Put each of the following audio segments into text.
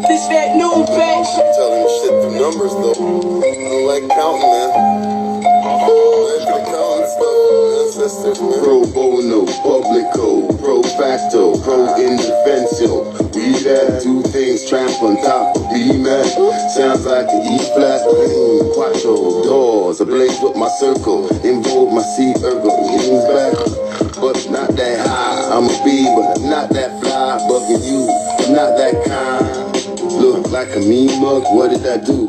This that new bitch. Telling the shit through numbers though. I don't like counting, man. Pro bono, publico, pro facto, pro indefenso. We that two things tramp on top of B man. Sounds like an E flat, quattro doors, ablaze with my circle. Involve my C ergo, leans back, but not that high. I'm a B, but not that fly. Bugging you, not that kind. Look like a mean mug, what did I do?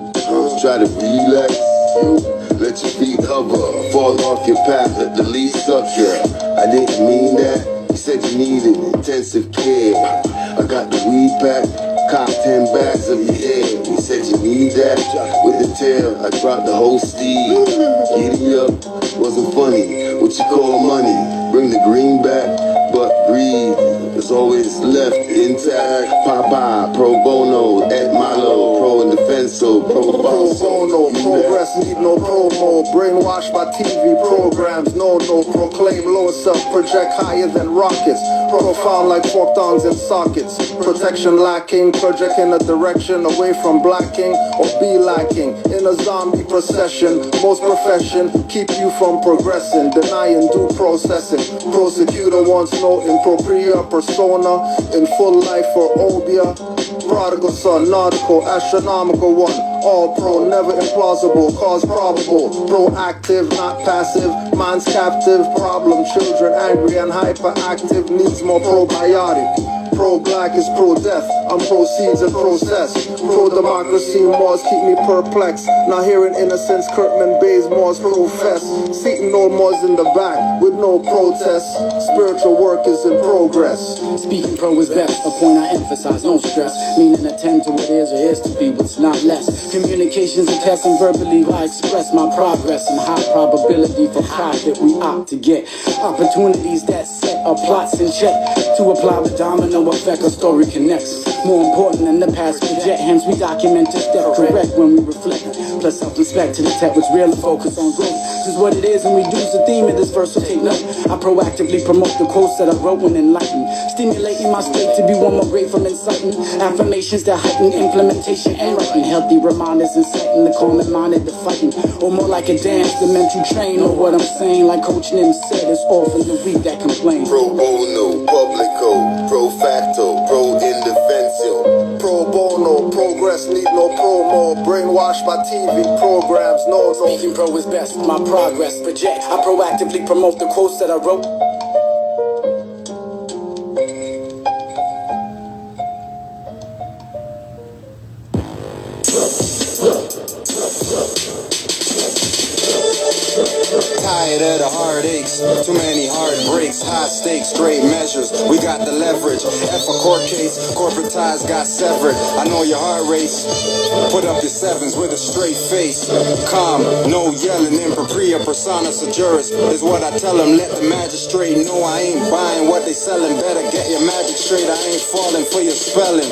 Try to relax you. Let your feet hover, fall off your path, let the leaves suck you. I didn't mean that, you said you needed intensive care. I got the weed pack, cop 10 bags of your hair. You said you need that, with the tail, I dropped the whole steed. Giddy up, wasn't funny, what you call money? Bring the green back, but breathe, it's always left intact. Papa, pro bono, et malo, pro indefenso, pro bono, progress need no promo, brainwashed by TV programs, no, proclaim lower self, project higher than rockets, profound like fork thongs and sockets, protection lacking, project in a direction away from blacking or be lacking, in a zombie procession, most profession, keep you from progressing, denying due processing, prosecutor wants no impropria persona, in full life for obia, prodigal son, nautical, astronomical one, all pro, never implausible, cause probable, proactive, not passive, minds captive, problem, children angry and hyperactive, needs more probiotic. Pro-black is pro-death, I'm pro-seeds and process. Pro-democracy, Moors keep me perplexed. Not hearing innocence, Kirkman Bay's Moors profess. Seating no Moors in the back, with no protest. Spiritual work is in progress. Speaking pro is best, a point I emphasize, no stress. Meaning attend to what is or is to be, what's not less. Communications a test and verbally I express my progress and high probability for profit we opt to get. Opportunities that set our plots in check. To apply the domino effect, a story connects. More important than the past project, hence we document to step correct when we reflect. Plus self-respect to the tech, which really focus on growth. This is what it is, and we do the theme of this verse, so take note. I proactively promote the quotes that I wrote when enlightened, stimulating my state to be one more grateful, inciting affirmations that heighten implementation and writing. Healthy reminders inciting the calm minded to fighting, or more like a dance, the mental train, or what I'm saying, like Coach Nim said, it's often the weak that complain. Pro bono, publico, pro facto, pro indefenso. Pro bono, progress need no promo, brainwashed by TV programs, no. Speaking pro is best, my progress project. I proactively promote the quotes that I wrote. Tired of the heartaches, too many heartbreaks, high stakes, great measures, we got the leverage. F a court case, corporate ties got severed. I know your heart race, put up your sevens with a straight face. Calm, no yelling, impropria persona juris is what I tell them. Let the magistrate know I ain't buying what they selling. Better get your magic straight, I ain't falling for your spelling.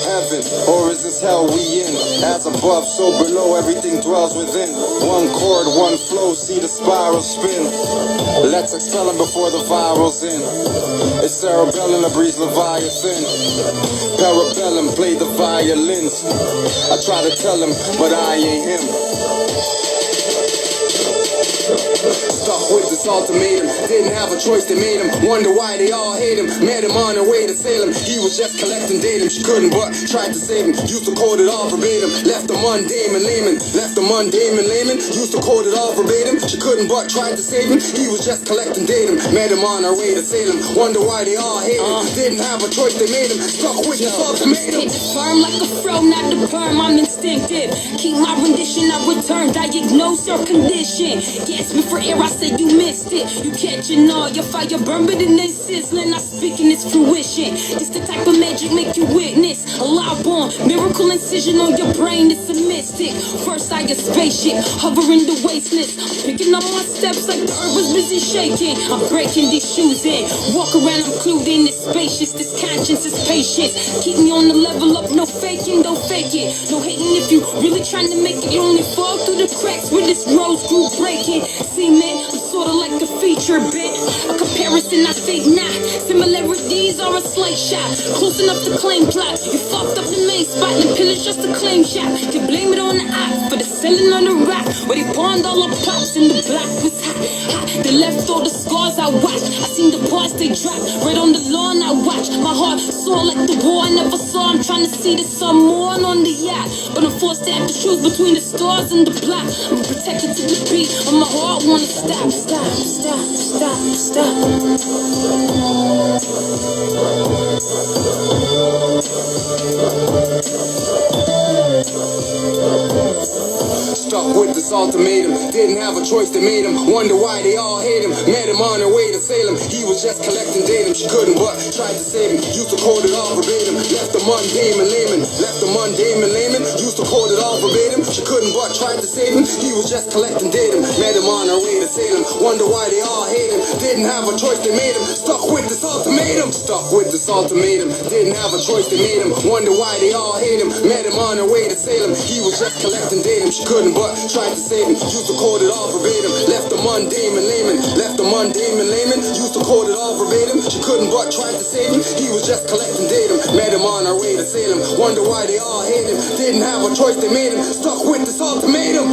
Heaven, or is this hell we in? As above, so below, everything dwells within. One chord, one flow, see the spiral spin. Let's expel them before the viral's in. It's cerebellum, a breeze Leviathan. Parabellum, play the violins. I try to tell him, but I ain't him. Stuck with this ultimatum, didn't have a choice, they made him. Wonder why they all hate him. Met him on their way to Salem, he was just collecting datum. She couldn't but tried to save him. Used to quote it all verbatim, left him mundane and layman. Used to quote it all verbatim. She couldn't but tried to save him. He was just collecting datum. Met him on her way to Salem, wonder why they all hate him. Didn't have a choice, they made him. Stuck with this ultimatum. Hit the firm like a fro, not the perm, I'm instinctive. Keep my rendition, I return, diagnose your condition. Gasp me for air, I say you missed it. You catching all your fire burn, but it ain't sizzling. I speak in its fruition. It's the type of magic make you witness. A loud born miracle incision on your brain. It's a mystic. First I a spaceship, hovering the wastelands. I'm picking up my steps like the earth was busy shaking. I'm breaking these shoes in. Walk around, I'm clued in. It's spacious. This conscience is patience. Keep me on the level up. No faking, don't fake it. No hating if you really trying to make it. You only fall through the cracks with this rose screw breaking. See man, I'm so sorta like a feature bit. A comparison, I think not. Similarities are a slight shot. Close enough to claim plot. You fucked up the main spot and pillage just a claim shot. You blame it on the op for the selling on the rap. Where they pawned all the pops and the block was hot, hot. They left all the scars I watched. I seen the parts they dropped. Right on the lawn I watched. My heart sore like the war I never saw. I'm trying to see the sun morn on the yacht. But I'm forced to have to choose between the stars and the block. I'm protected to the beat. And my heart wanna stop, stop, stop, stop, stop. Stuck with this ultimatum, didn't have a choice, they made him. Wonder why they all hate him. Met him on their way to Salem, he was just collecting datum. She couldn't but tried to save him, used to quote it all verbatim. Left the mundane and layman, used to quote it all verbatim. She couldn't but tried to save him, he was just collecting datum. Met him on her way to Salem, wonder why they all hate him. Didn't have a choice, they made him. Stuck with this ultimatum, didn't have a choice, they made him. Wonder why they all hate him. Met him on her way to Salem, he was just collecting datum. She couldn't but tried to save him, used to quote it all verbatim. Left the mundane and layman, used to quote it all verbatim. She couldn't but tried to save him, he was just collecting datum. Met him on her way to Salem, wonder why they all hate him. Didn't have a choice, they made him. Stuck with this ultimatum.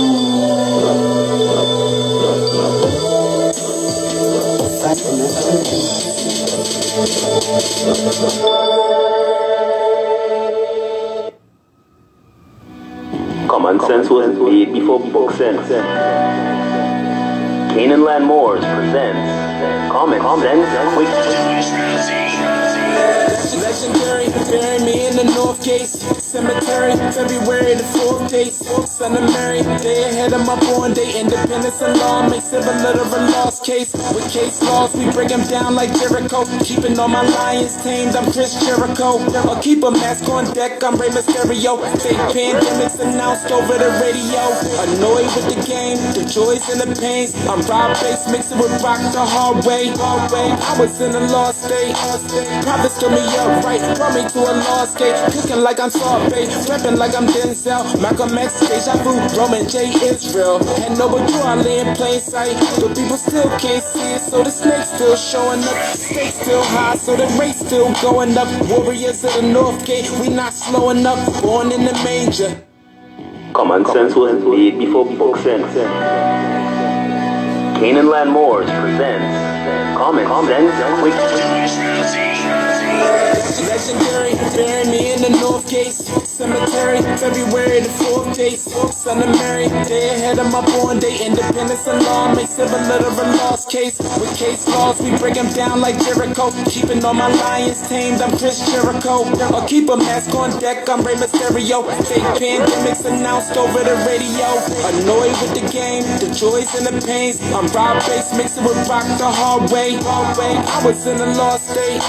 Common sense was made before book sense. Canaanland Moors presents Common Sense Quick. Legendary, bury me in the North Gate Cemetery, February the 4th date. Son of Mary, day ahead of my born day. Independence and law makes it a little of a lost case. With case laws, we break them down like Jericho. Keeping all my lions tamed, I'm Chris Jericho. I'll keep a mask on deck, I'm Rey Mysterio. Fake pandemics announced over the radio. Annoyed with the game, the joys and the pains. I'm Rob Bass, mixing with rock the hard way. I was in a lost state. Prophets stood me up right, brought me to a lost gate. Cooking like I'm sorbet, rapping like I'm Denzel. Malcolm X, Deja Vu, Roman J. Israel. And no, but you all lay in plain sight. But people still can't see it, so the snake's still showing up. Stakes still high, so the rate's still going up. Warriors of the North Gate, we not slowing up. Born in the manger. Common sense was made before book sense. Canaanland Moors presents Common Sense Quick. Legendary, bury me in the North Gate Cemetery, February the 4th date. Son of Mary, day ahead of my born day. Independence and law makes it a little of a lost case. With case laws, we break them down like Jericho. Keeping all my lions tamed, I'm Chris Jericho. I'll keep a mask on deck, I'm Rey Mysterio. Fake pandemics announced over the radio. Annoyed with the game, the joys and the pains. I'm Rob Bass, mixing with rock the hard way. I was in a lost state.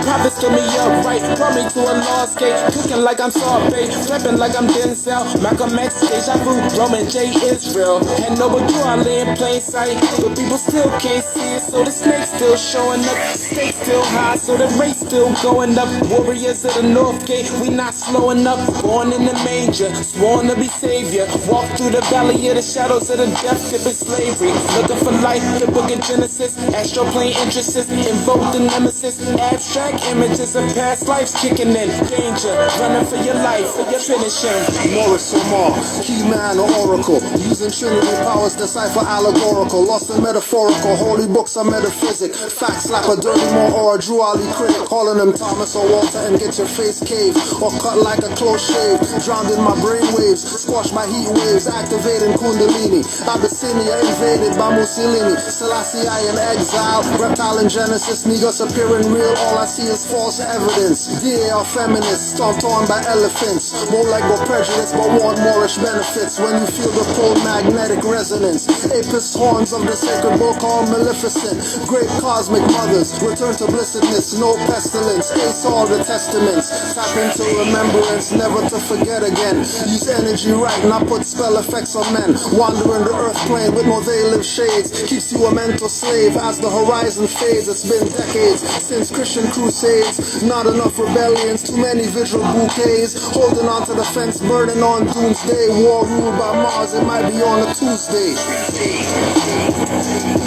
Prophets stood me up right, brought me to a lost gate. Cooking like I'm sorbet, rapping like I'm Denzel. Malcolm X, Deja Vu, Roman J. Israel. And no, but you all lay in plain sight. But people still can't see it, so the snake's still showing up. Stakes still high, so the rate's still going up. Warriors of the North Gate, we not slowing up. Born in the manger, sworn to be savior. Walk through the valley of the shadows of the death tip of slavery. Looking for life, the book of Genesis. Astral plane interests, invoke the nemesis. Abstract images of past lives kicking in. Danger, running for your life, finish him. Moorish or key man or oracle. Using Trinity powers, decipher allegorical. Lost and metaphorical, holy books are metaphysic. Fact slap a dirty more or a Drew Ali critic. Calling him Thomas or Walter and get your face caved. Or cut like a close shave. Drowned in my brain waves, squashed by heat waves. Activating Kundalini. Abyssinia invaded by Mussolini. Selassie I in exile. Reptile in Genesis, Negus appearing real. All I see is false evidence. DA are feminists, stomped on by elephants. More like no prejudice, but want Moorish benefits. When you feel the pole magnetic resonance. Apis horns of the sacred book are maleficent. Great cosmic mothers, return to blessedness. No pestilence, ace all the testaments. Tap into remembrance, never to forget again. Use energy right, not put spell effects on men. Wandering the earth plane with no veil shades. Keeps you a mental slave as the horizon fades. It's been decades since Christian crusades. Not enough rebellions, too many visual bouquets. Holding onto the fence, burning on doomsday. War ruled by Mars, it might be on a Tuesday.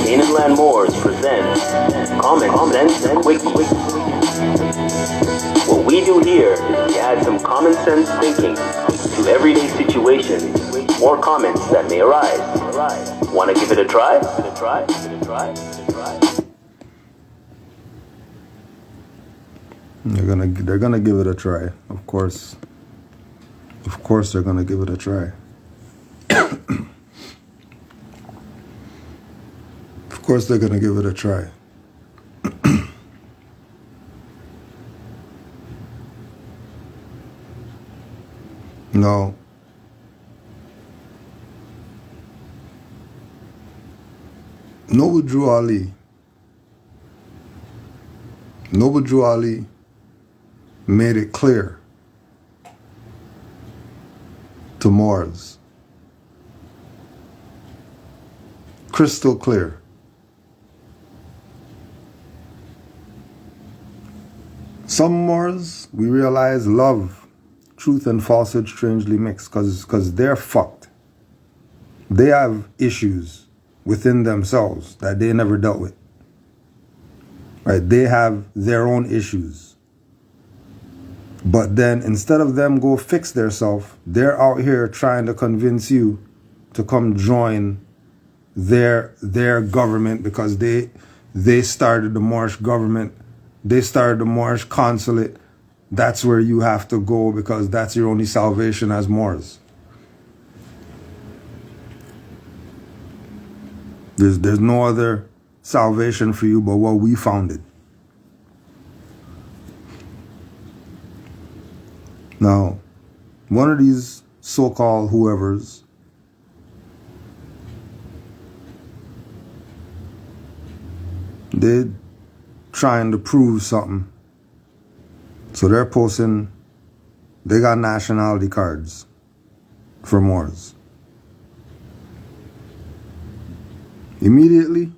Canaanland Moors present Common Sense Wiki. What we do here is we add some common sense thinking to everyday situations or comments that may arise. Want to give it a try? They're gonna give it a try. Of course they're gonna give it a try. Of course they're gonna give it a try. No. Noble Drew Ali made it clear to Moors, crystal clear, some Moors, we realize, love truth and falsehood strangely mixed because they're fucked. They have issues within themselves that they never dealt with. Right? They have their own issues. But then instead of them go fix theirself, they're out here trying to convince you to come join their government because they started the Moorish government. They started the Moorish consulate. That's where you have to go because that's your only salvation as Moors. There's no other salvation for you but what we founded. Now, one of these so-called whoever's they're trying to prove something. So they're posting, they got nationality cards for Moors. Immediately,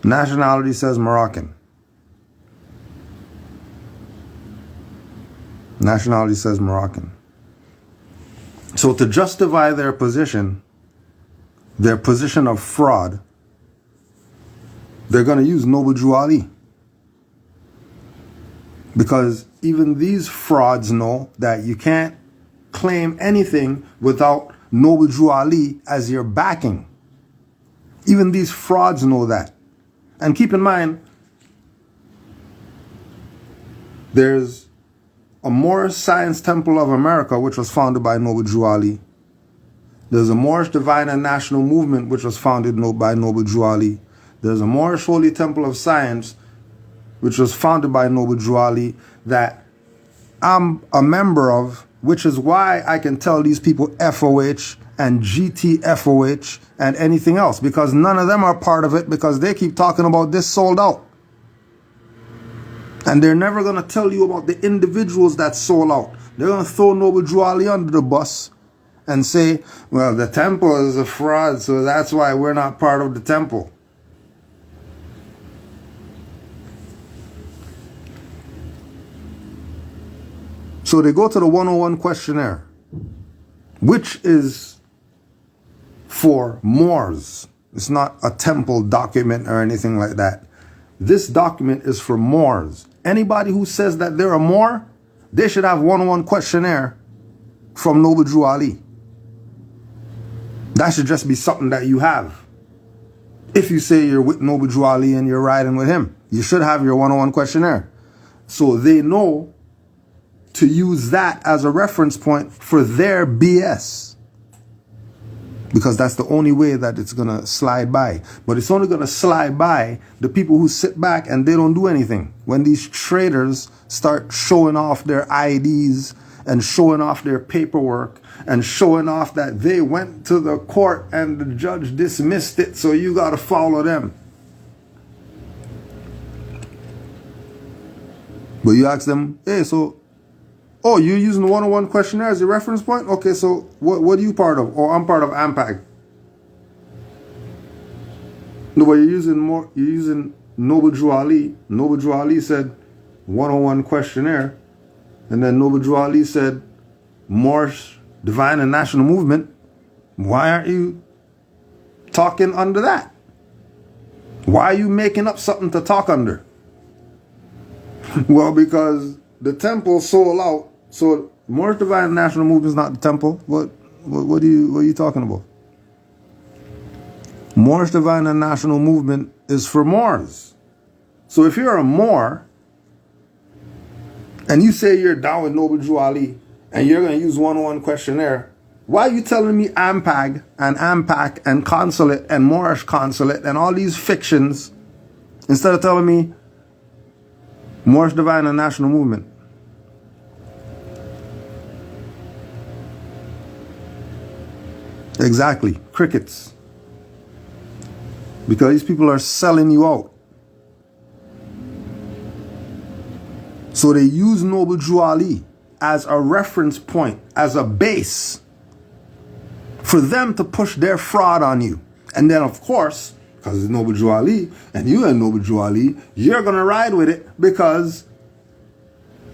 nationality says Moroccan. Nationality says Moroccan. So to justify their position of fraud, they're going to use Noble Drew Ali. Because even these frauds know that you can't claim anything without Noble Drew Ali as your backing. Even these frauds know that. And keep in mind, there's a Moorish Science Temple of America, which was founded by Noble Drew Ali. There's a Moorish Divine and National Movement, which was founded by Noble Drew Ali. There's a Moorish Holy Temple of Science, which was founded by Noble Drew Ali, that I'm a member of, which is why I can tell these people FOH and GTFOH and anything else, because none of them are part of it because they keep talking about this sold out. And they're never going to tell you about the individuals that sold out. They're going to throw Noble Drew Ali under the bus and say, well, the temple is a fraud, so that's why we're not part of the temple. So they go to the 101 questionnaire, which is for Moors. It's not a temple document or anything like that. This document is for Moors. Anybody who says that they're a Moor, they should have 101 questionnaire from Noble Drew Ali. That should just be something that you have. If you say you're with Noble Drew Ali and you're riding with him, you should have your 101 questionnaire. So they know to use that as a reference point for their BS. Because that's the only way that it's going to slide by. But it's only going to slide by the people who sit back and they don't do anything. When these traders start showing off their IDs and showing off their paperwork and showing off that they went to the court and the judge dismissed it, so you got to follow them. But you ask them, hey, so, oh, you're using the 101 questionnaire as your reference point? Okay, so what are you part of? Oh, I'm part of AMPAG. No, but you're using Noble Drew Ali. Noble Drew Ali said 101 questionnaire. And then Noble Drew Ali said, Moorish Divine and National Movement. Why aren't you talking under that? Why are you making up something to talk under? Well, because the temple sold out. So Moorish Divine and National Movement is not the temple. What are you talking about? Moorish Divine and National Movement is for Moors. So if you're a Moor and you say you're down with Noble Drew Ali and you're going to use 101 questionnaire, why are you telling me AMPAG and AMPAC and Consulate and Moorish Consulate and all these fictions instead of telling me Moorish Divine and National Movement? Exactly. Crickets. Because these people are selling you out. So they use Noble Drew Ali as a reference point, as a base for them to push their fraud on you. And then, of course, because it's Noble Drew Ali and you and Noble Drew Ali, you're going to ride with it because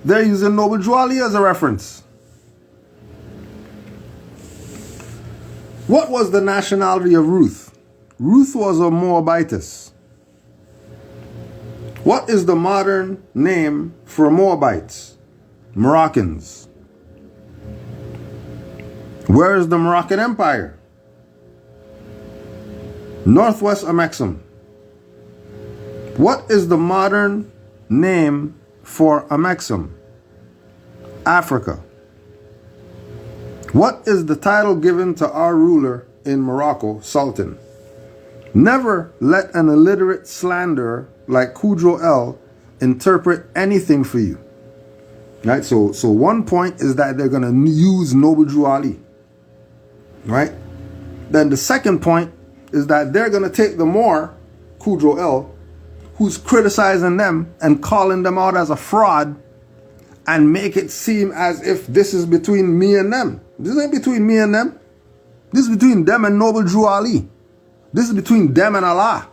they're using Noble Drew Ali as a reference. What was the nationality of Ruth? Ruth was a Moabitess. What is the modern name for Moabites? Moroccans. Where is the Moroccan Empire? Northwest Amexem. What is the modern name for Amexem? Africa. What is the title given to our ruler in Morocco, Sultan? Never let an illiterate slanderer like Kudro El interpret anything for you. Right? So one point is that they're going to use Noble Drew Ali. Right? Then the second point is that they're going to take the Moor, Kudro El, who's criticizing them and calling them out as a fraud, and make it seem as if this is between me and them. This ain't between me and them. This is between them and Noble Drew Ali. This is between them and Allah.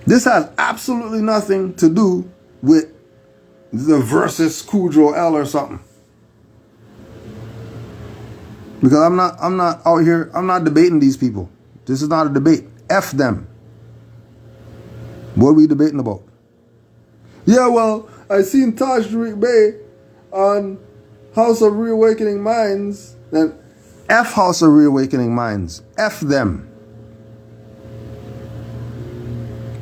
This has absolutely nothing to do with the versus Kudro El or something. Because I'm not out here, I'm not debating these people. This is not a debate. F them. What are we debating about? Yeah, well, I seen Taj Tariq Bey on House of Reawakening Minds. Then F House of Reawakening Minds. F them.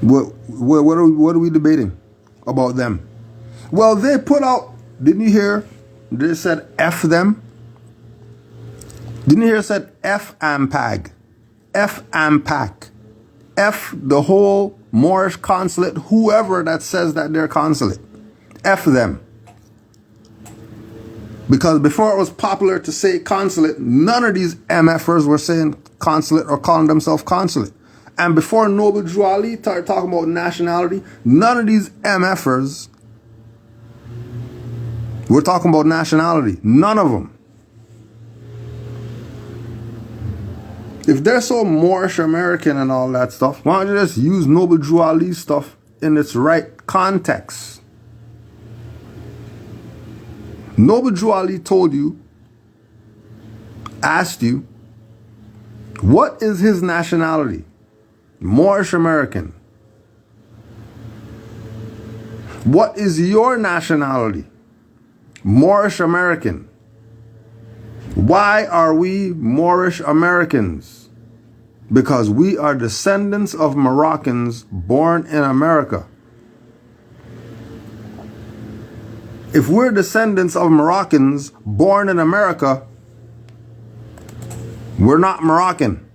What are we debating about them? Well, they put out, didn't you hear? They said F them. Didn't you hear it said F AMPAG? F AMPAC. F the whole Moorish consulate, whoever that says that they're consulate. F them. Because before it was popular to say consulate, none of these MFers were saying consulate or calling themselves consulate. And before Noble Drew Ali started talking about nationality, none of these MFers were talking about nationality. None of them. If they're so Moorish American and all that stuff, why don't you just use Noble Drew Ali stuff in its right context? Noble Drew Ali told you, asked you, what is his nationality? Moorish American. What is your nationality? Moorish American. Why are we Moorish Americans? Because we are descendants of Moroccans born in America. If we're descendants of Moroccans born in America, we're not Moroccan.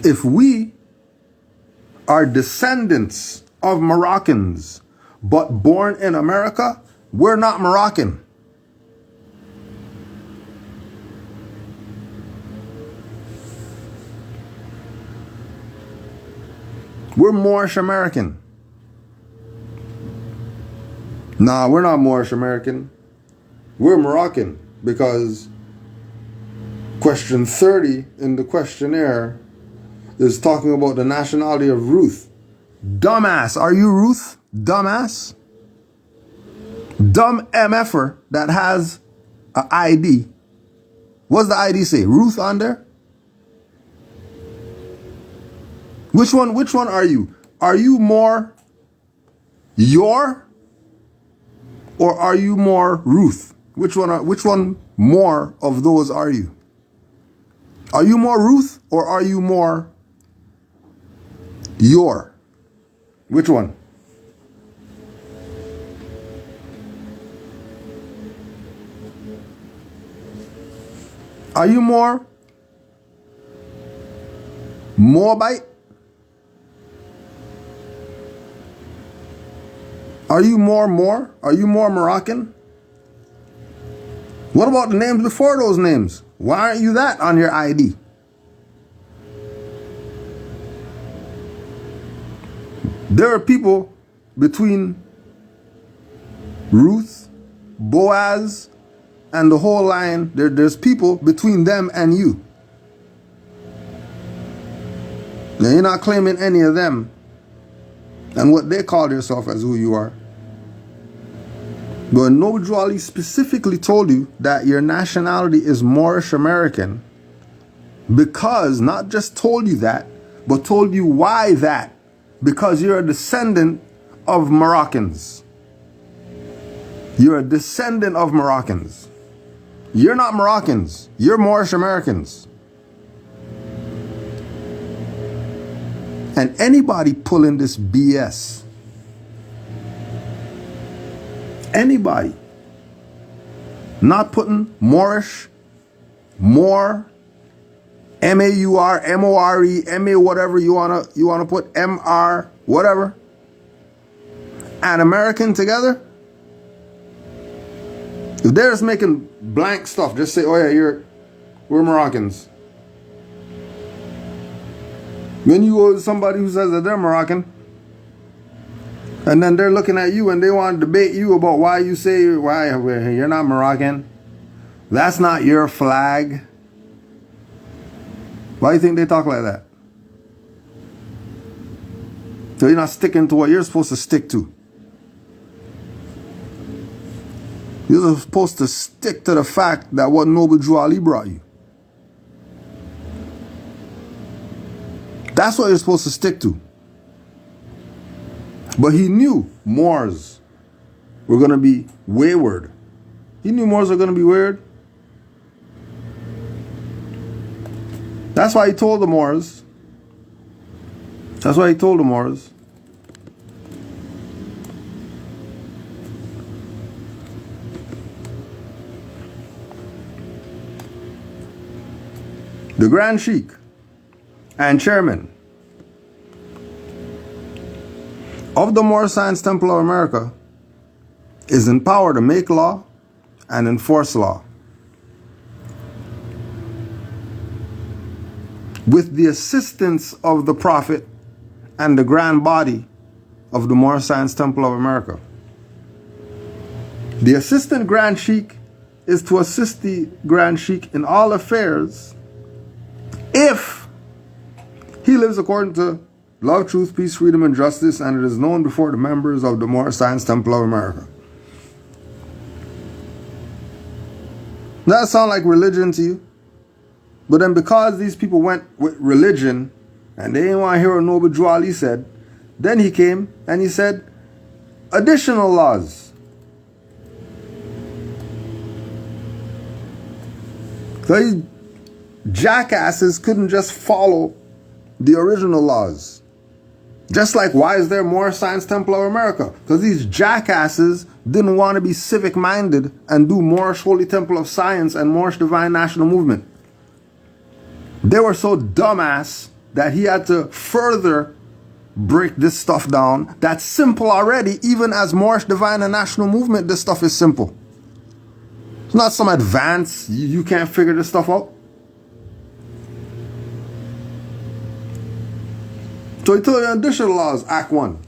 If we are descendants of Moroccans but born in America, we're not Moroccan. We're Moorish American. Nah, we're not Moorish American. We're Moroccan because question 30 in the questionnaire is talking about the nationality of Ruth. Dumbass, are you Ruth? dumbass, dumb MFer that has an ID. What's the ID say? Ruth on there? Which one are you? Are you more your, or are you more Ruth? Which one more of those are you? Are you more Ruth or are you more your? Which one? Are you more Moabite? Are you more? Are you more Moroccan? What about the names before those names? Why aren't you that on your ID? There are people between Ruth, Boaz, and the whole line. There's people between them and you. Now you're not claiming any of them and what they call themselves as who you are. But Noble Drew Ali specifically told you that your nationality is Moorish American because, not just told you that, but told you why that. Because you're a descendant of Moroccans. You're a descendant of Moroccans. You're not Moroccans. You're Moorish Americans. And anybody pulling this BS, anybody not putting Moorish, more, M-A-U-R, M-O-R-E, M-A whatever you wanna put, M-R, whatever, and American together, if they're just making blank stuff, just say, oh yeah, we're Moroccans. When you go to somebody who says that they're Moroccan, and then they're looking at you and they want to debate you about why you say why you're not Moroccan, that's not your flag. Why do you think they talk like that? So you're not sticking to what you're supposed to stick to. You're supposed to stick to the fact that what Noble Drew Ali brought you. That's what you're supposed to stick to. But he knew Moors were going to be wayward. He knew Moors were going to be weird. That's why he told the Moors. That's why he told the Moors. The Grand Sheikh and chairman of the Moorish Science Temple of America is empowered to make law and enforce law with the assistance of the Prophet and the grand body of the Moorish Science Temple of America. The assistant Grand Sheikh is to assist the Grand Sheikh in all affairs if he lives according to love, truth, peace, freedom, and justice, and it is known before the members of the Moorish Science Temple of America. That sound like religion to you? But then because these people went with religion and they didn't want to hear what Noble Drew Ali said, then he came and he said additional laws. So these jackasses couldn't just follow the original laws. Just like, why is there more Science Temple of America? Because these jackasses didn't want to be civic minded and do Moorish Holy Temple of Science and Moorish Divine National Movement. They were so dumbass that he had to further break this stuff down. That's simple already. Even as Moorish Divine and National Movement, this stuff is simple. It's not some advance, you can't figure this stuff out. So he told you additional laws, Act 1.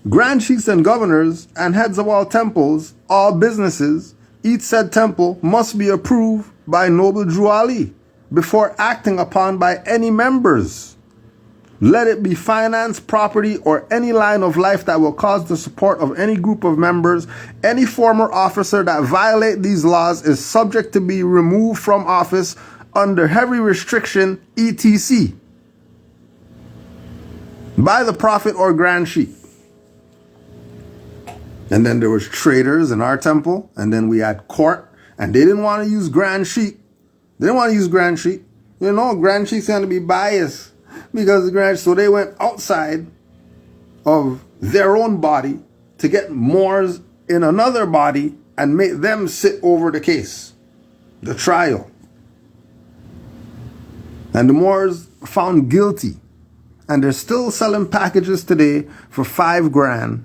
Grand Sheikhs and governors and heads of all temples, all businesses, each said temple must be approved by Noble Drew Ali before acting upon by any members. let it be finance, property, or any line of life that will cause the support of any group of members. Any former officer that violate these laws is subject to be removed from office under heavy restriction, etc. by the Prophet or Grand Sheikh. And then there was traders in our temple, and then we had court, and they didn't want to use Grand Sheikh. They didn't want to use Grand Sheikh. You know, Grand Sheikh's going to be biased because the Grand. So they went outside of their own body to get Moors in another body and make them sit over the case, the trial. And the Moors found guilty, and they're still selling packages today for $5,000.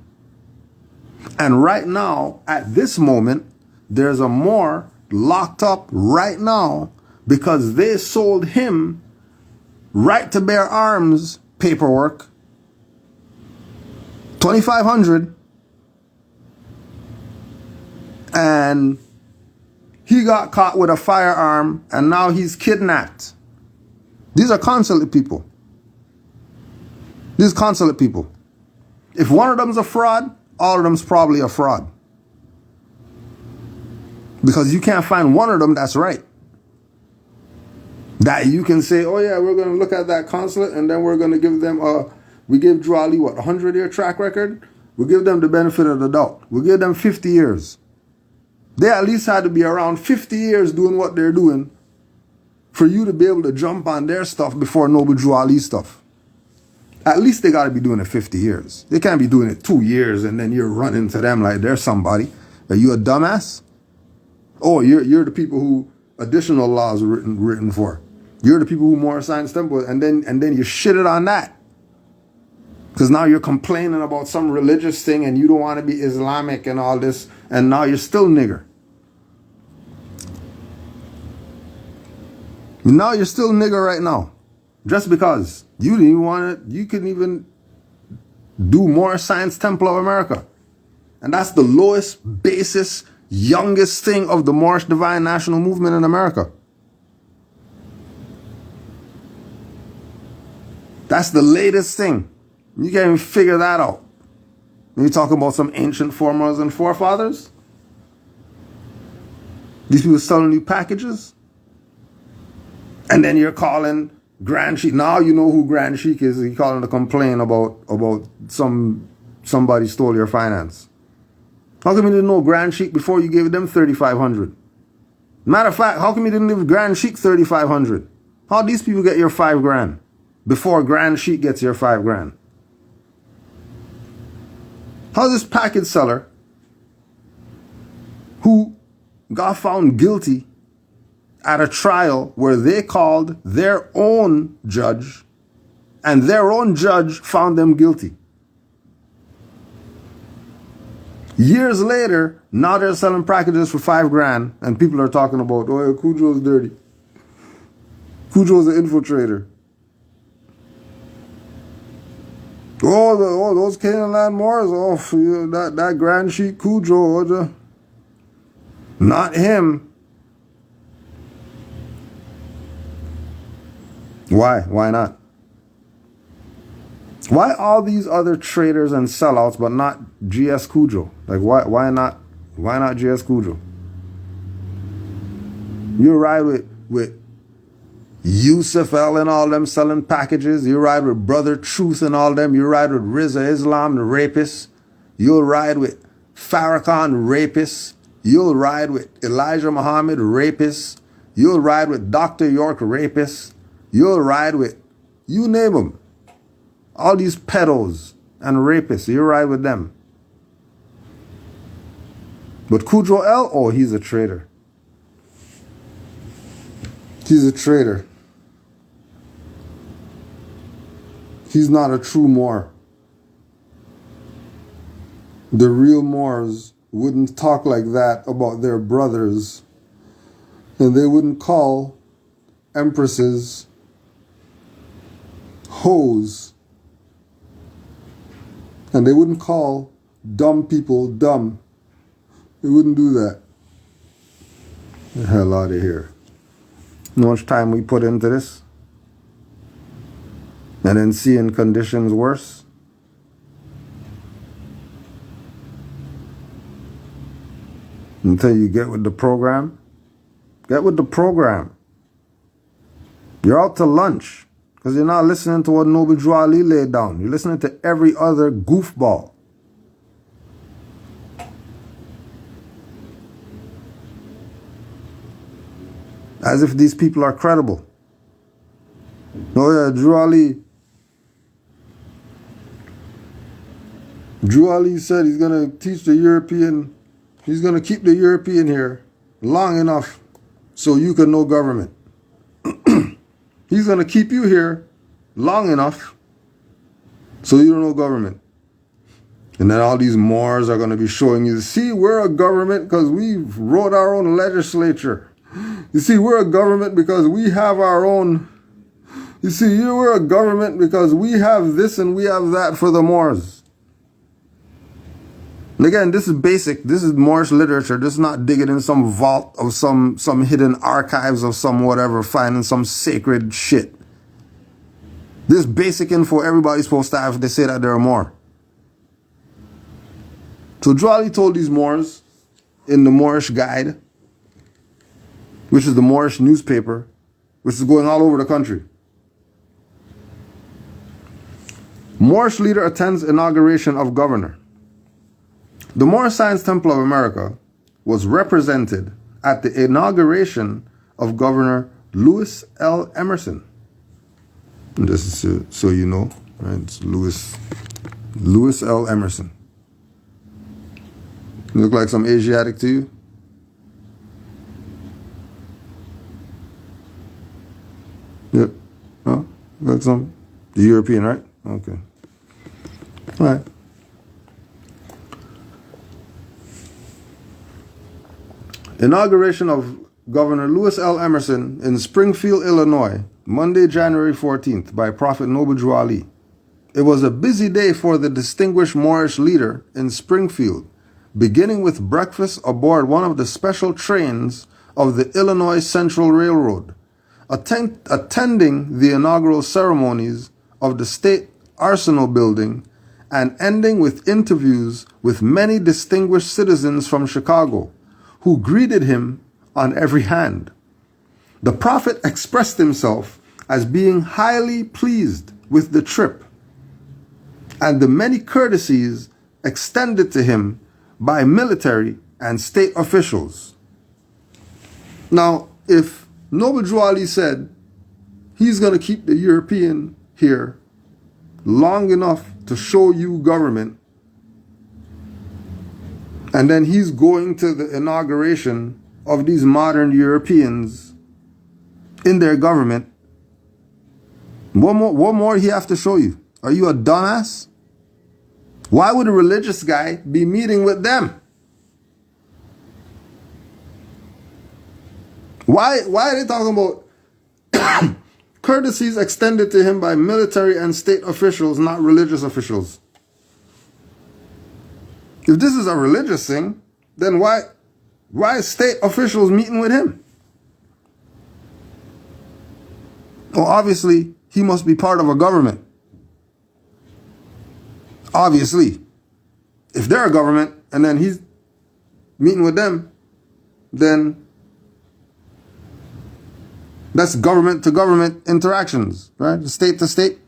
And right now, at this moment, there's a Moor locked up right now because they sold him right to bear arms paperwork, $2,500, and he got caught with a firearm, and now he's kidnapped. These are consulate people. These consulate people. If one of them's a fraud, all of them's probably a fraud. Because you can't find one of them that's right. That you can say, oh yeah, we're going to look at that consulate and then we're going to give them we give Drew Ali, what, 100-year track record? We'll give them the benefit of the doubt. We'll give them 50 years. They at least had to be around 50 years doing what they're doing for you to be able to jump on their stuff before Noble Drew Ali stuff. At least they got to be doing it 50 years. They can't be doing it 2 years and then you're running to them like they're somebody. Are you a dumbass? Oh, you're the people who additional laws are written for. You're the people who Moorish Science Temple, and then you shit it on that. Because now you're complaining about some religious thing and you don't want to be Islamic and all this, and now you're still nigger. Now you're still nigger right now. Just because you didn't even want it, you couldn't even do Moorish Science Temple of America. And that's the lowest, basest, youngest thing of the Moorish Divine National Movement in America. That's the latest thing. You can't even figure that out. When you talking about some ancient foremothers and forefathers? These people selling you packages? And then you're calling Grand Sheikh. Now you know who Grand Sheikh is. You're calling to complain about somebody stole your finance. How come you didn't know Grand Sheikh before you gave them $3,500? Matter of fact, how come you didn't give Grand Sheikh $3,500? How these people get your $5,000 before Grand Sheikh gets your $5,000? How's this package seller who got found guilty at a trial where they called their own judge and their own judge found them guilty? Years later, now they're selling packages for $5,000 and people are talking about, oh, Cujo's dirty. Cujo's an infiltrator. Oh, those Canaanland Moors, that Grand Sheikh Cujo, not him. Why? Why not? Why all these other traders and sellouts, but not GS Cujo? Like, why not GS Cujo? You ride with Yusuf L and all them selling packages. You ride with Brother Truth and all them. You ride with Rizza Islam, the rapist. You'll ride with Farrakhan, rapist. You'll ride with Elijah Muhammad, rapist. You'll ride with Dr. York, rapist. You'll ride with, you name them. All these pedos and rapists, you ride with them. But Cujo L, oh, he's a traitor. He's a traitor. He's not a true Moor. The real Moors wouldn't talk like that about their brothers, and they wouldn't call empresses hoes, and they wouldn't call dumb people dumb. They wouldn't do that. Get the hell out of here. You know how much time we put into this? and then seeing conditions worse. Until you get with the program. Get with the program. You're out to lunch because you're not listening to what Noble Drew Ali laid down. You're listening to every other goofball. As if these people are credible. Oh yeah, Drew Ali said he's going to teach the European, he's going to keep the European here long enough so you can know government. He's going to keep you here long enough so you don't know government. And then all these Moors are going to be showing you, see, we're a government because we wrote our own legislature. You see, we're a government because we have our own. You see, we're a government because we have this and we have that for the Moors. And again, this is basic. This is Moorish literature. This is not digging in some vault of some hidden archives of some whatever, finding some sacred shit. This basic info everybody's supposed to have if they say that they're a Moor. So Drew Ali told these Moors in the Moorish Guide, which is the Moorish newspaper, which is going all over the country. Moorish leader attends inauguration of governor. The Moorish Science Temple of America was represented at the inauguration of Governor Lewis L. Emerson. And this is so you know, right? It's Lewis L. Emerson. Look like some Asiatic to you? Yep. Oh, like some the European, right? Okay. All right. Inauguration of Governor Lewis L. Emerson in Springfield, Illinois, Monday, January 14th, by Prophet Noble Drew Ali. It was a busy day for the distinguished Moorish leader in Springfield, beginning with breakfast aboard one of the special trains of the Illinois Central Railroad, attending the inaugural ceremonies of the State Arsenal Building, and ending with interviews with many distinguished citizens from Chicago, who greeted him on every hand. The Prophet expressed himself as being highly pleased with the trip and the many courtesies extended to him by military and state officials. Now, if Noble Drew Ali said he's going to keep the European here long enough to show you government, and then he's going to the inauguration of these modern Europeans in their government, what more he have to show you? Are you a dumbass? Why would a religious guy be meeting with them? Why are they talking about courtesies extended to him by military and state officials, not religious officials? If this is a religious thing, then why is state officials meeting with him? Well, obviously, he must be part of a government. Obviously. If they're a government and then he's meeting with them, then that's government to government interactions, right? State to state.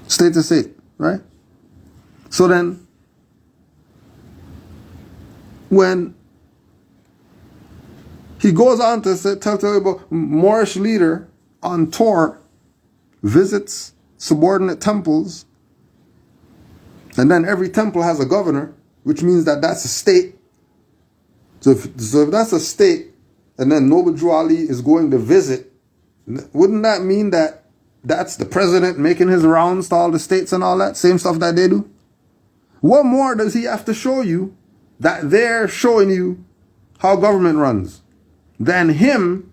State to state, right? So then, when he goes on to say, tell you about Moorish leader on tour, visits subordinate temples, and then every temple has a governor, which means that that's a state. So if that's a state, and then Noble Drew Ali is going to visit, wouldn't that mean that that's the president making his rounds to all the states and all that? Same stuff that they do? What more does he have to show you that they're showing you how government runs than him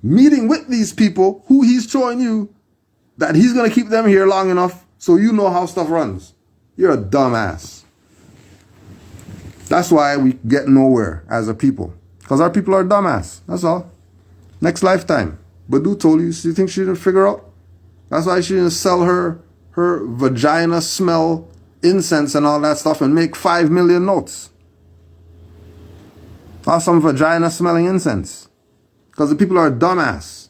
meeting with these people who he's showing you that he's going to keep them here long enough so you know how stuff runs? You're a dumbass. That's why we get nowhere as a people. Because our people are dumbass. That's all. Next lifetime. Badu told you, so you think she didn't figure out? That's why she didn't sell her vagina smell incense and all that stuff and make 5 million notes. Or some vagina smelling incense. Because the people are dumbass.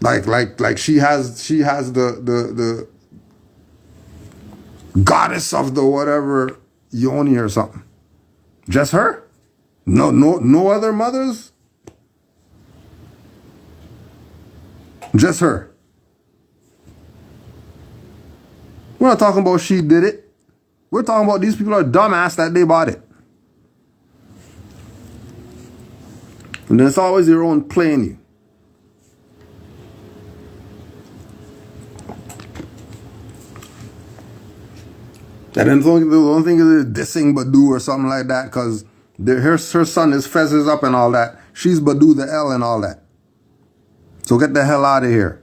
Like she has the goddess of the whatever yoni or something. Just her? No other mothers? Just her. We're not talking about she did it. We're talking about these people are dumbass that they bought it. And then it's always your own playing you. And then the only thing is dissing Badu or something like that, because her son is fezzes up and all that. She's Badu the L and all that. So get the hell out of here.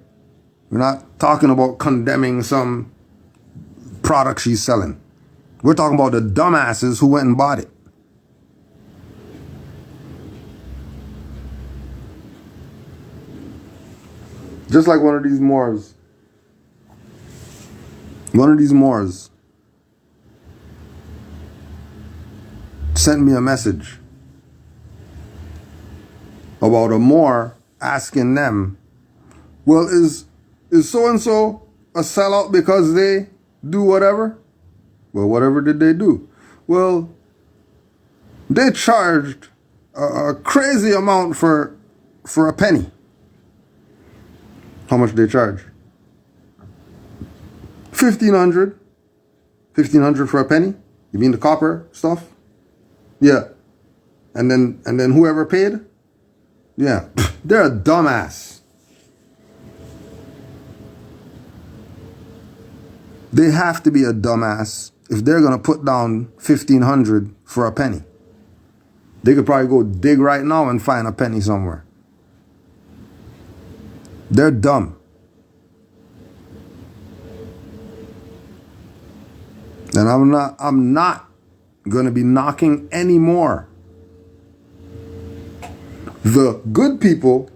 We're not talking about condemning some product she's selling. We're talking about the dumbasses who went and bought it. Just like one of these Moors. One of these Moors sent me a message about a Moor asking them, well, is so-and-so a sellout because they do whatever? Well, whatever did they do? Well, they charged a crazy amount for a penny. How much did they charge? $1,500. $1,500 for a penny? You mean the copper stuff? Yeah. And then whoever paid? Yeah. They're a dumbass. They have to be a dumbass if they're going to put down $1,500 for a penny. They could probably go dig right now and find a penny somewhere. They're dumb. And I'm not going to be knocking anymore. The good people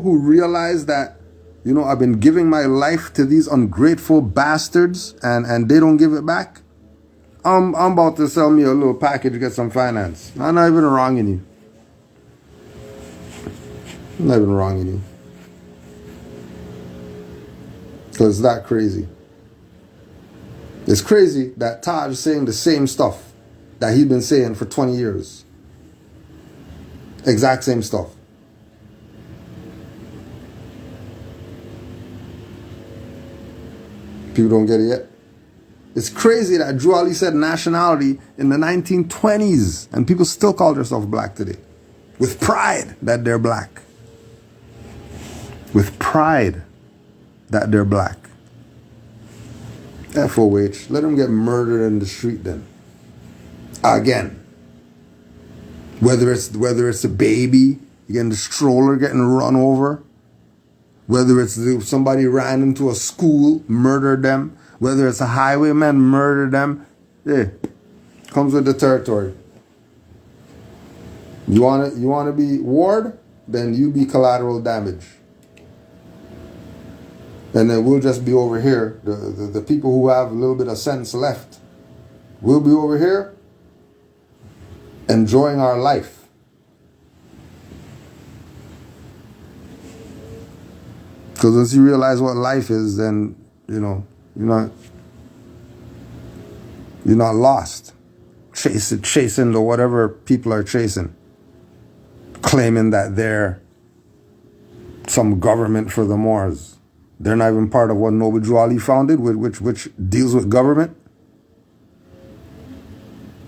who realize that, you know, I've been giving my life to these ungrateful bastards and they don't give it back. I'm about to sell me a little package, get some finance. I'm not even wronging you. I'm not even wronging you. Because it's that crazy. It's crazy that Taj is saying the same stuff that he's been saying for 20 years. Exact same stuff. People don't get it yet. It's crazy that Drew Ali said nationality in the 1920s and people still call themselves black today. With pride that they're black. With pride that they're black. FOH, let them get murdered in the street then. Again. Whether it's a baby, again, the stroller getting run over. Whether it's somebody ran into a school, murdered them. Whether it's a highwayman, murdered them. Yeah, comes with the territory. You want to be ward? Then you be collateral damage. And then we'll just be over here. The people who have a little bit of sense left, we'll be over here enjoying our life. Because once you realize what life is, then, you know, you're not lost. Chasing the whatever people are chasing. Claiming that they're some government for the Moors. They're not even part of what Noble Drew Ali founded, which deals with government.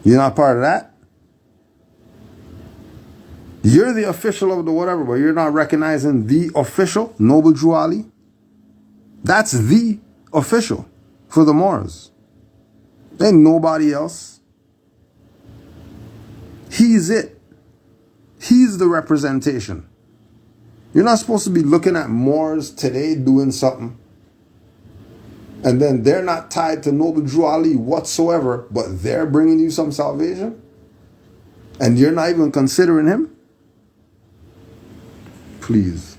You're not part of that. You're the official of the whatever, but you're not recognizing the official, Noble Drew Ali. That's the official for the Moors. Ain't nobody else. He's it. He's the representation. You're not supposed to be looking at Moors today doing something. And then they're not tied to Noble Drew Ali whatsoever, but they're bringing you some salvation. And you're not even considering him? Please.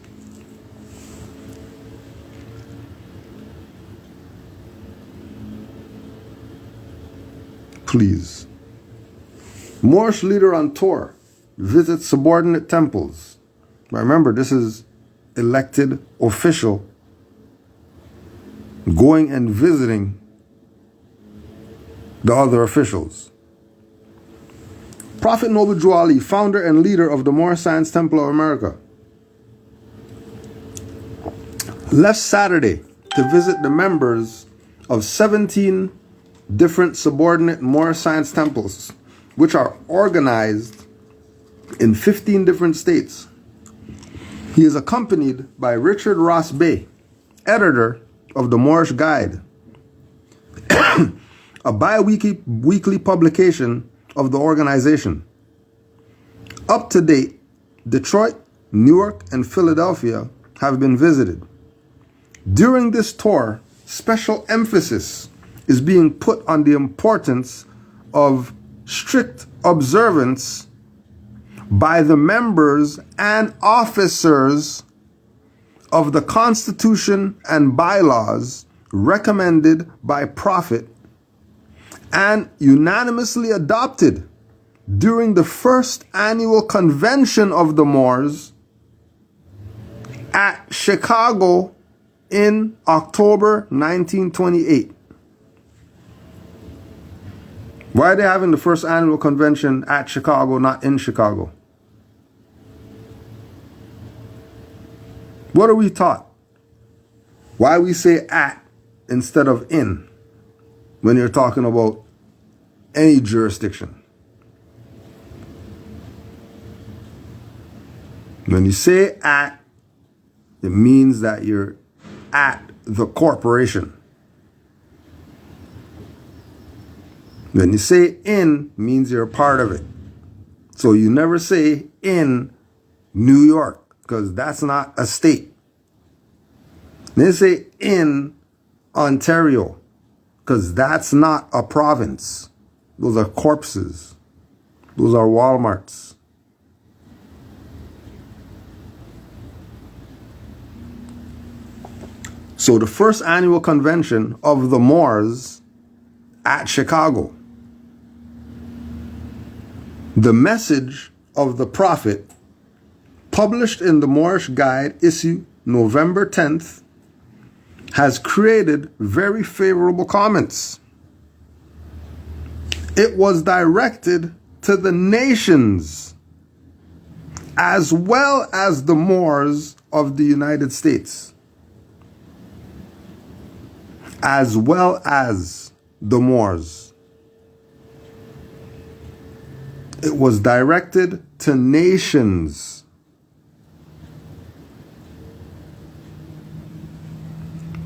Please. Moorish leader on tour visits subordinate temples. Remember, this is elected official going and visiting the other officials. Prophet Noble Drew Ali, founder and leader of the Moorish Science Temple of America, left Saturday to visit the members of 17 different subordinate Moorish Science temples, which are organized in 15 different states. He is accompanied by Richard Ross Bey, editor of the Moorish Guide, a bi-weekly publication of the organization. Up to date, Detroit, Newark, and Philadelphia have been visited. During this tour, special emphasis is being put on the importance of strict observance by the members and officers of the Constitution and bylaws recommended by Prophet and unanimously adopted during the first annual convention of the Moors at Chicago in October 1928. Why are they having the first annual convention at Chicago, not in Chicago? What are we taught? Why we say at instead of in when you're talking about any jurisdiction? When you say at, it means that you're at the corporation. When you say in, means you're a part of it. So you never say in New York, because that's not a state. They say in Ontario, because that's not a province. Those are corpses. Those are Walmarts. So the first annual convention of the Moors at Chicago, the message of the Prophet, published in the Moorish Guide, issue November 10th, has created very favorable comments. It was directed to the nations as well as the Moors of the United States. As well as the Moors. It was directed to nations.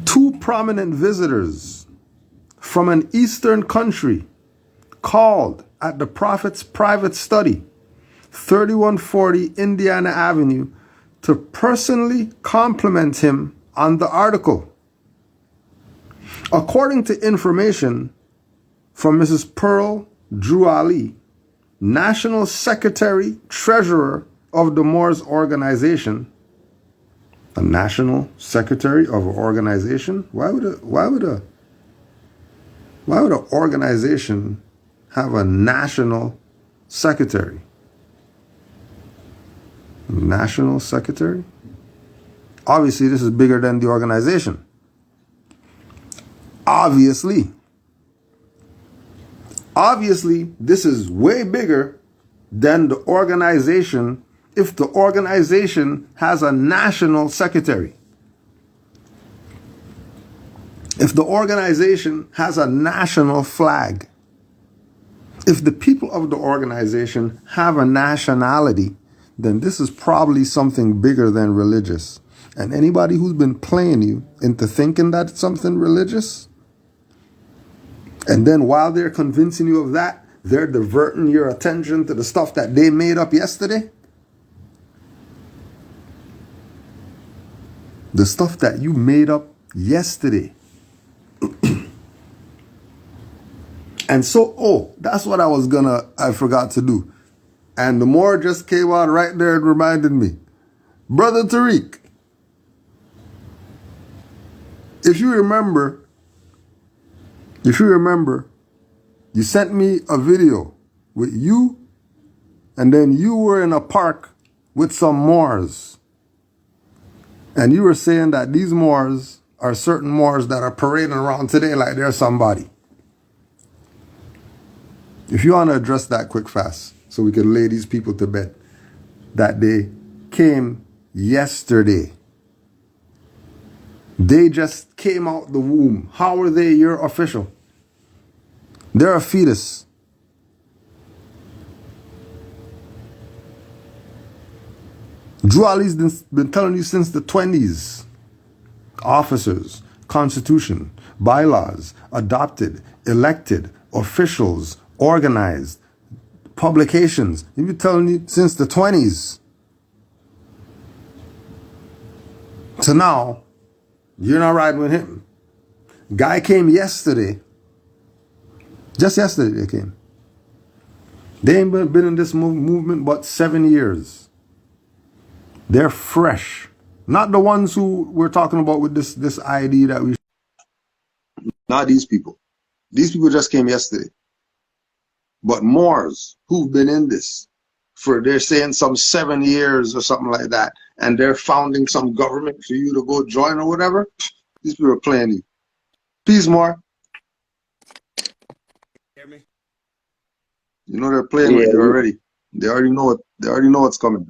Two prominent visitors from an eastern country called at the Prophet's private study, 3140 Indiana Avenue, to personally compliment him on the article. According to information from Mrs. Pearl Drew Ali, National Secretary Treasurer of the Moors Organization, a National Secretary of an organization? Why would an organization have a National Secretary? National Secretary? Obviously, this is bigger than the organization. Obviously, this is way bigger than the organization if the organization has a national secretary. If the organization has a national flag. If the people of the organization have a nationality, then this is probably something bigger than religious. And anybody who's been playing you into thinking that it's something religious, and then while they're convincing you of that, they're diverting your attention to the stuff that they made up yesterday. The stuff that you made up yesterday. And so, that's what I forgot to do. And the more just came out right there and reminded me. Brother Tariq, if you remember, You sent me a video with you, and then you were in a park with some Moors. And you were saying that these Moors are certain Moors that are parading around today like they're somebody. If you want to address that quick fast, so we can lay these people to bed, that they came yesterday. They just came out the womb. How are they your official? They're a fetus. Drew Ali's been telling you since the 20s. Officers, constitution, bylaws, adopted, elected, officials, organized, publications. He's been telling you since the 20s. So now, you're not riding with him. Guy came yesterday. Just yesterday they came. They ain't been in this movement but 7 years. They're fresh. Not the ones who we're talking about with this ID that we... Not these people. These people just came yesterday. But Moors who've been in this for, they're saying some 7 years or something like that, and they're founding some government for you to go join or whatever. These people are playing you. Peace, Moor. Hear me? You know they're playing with you already. They already know it. They already know what's coming.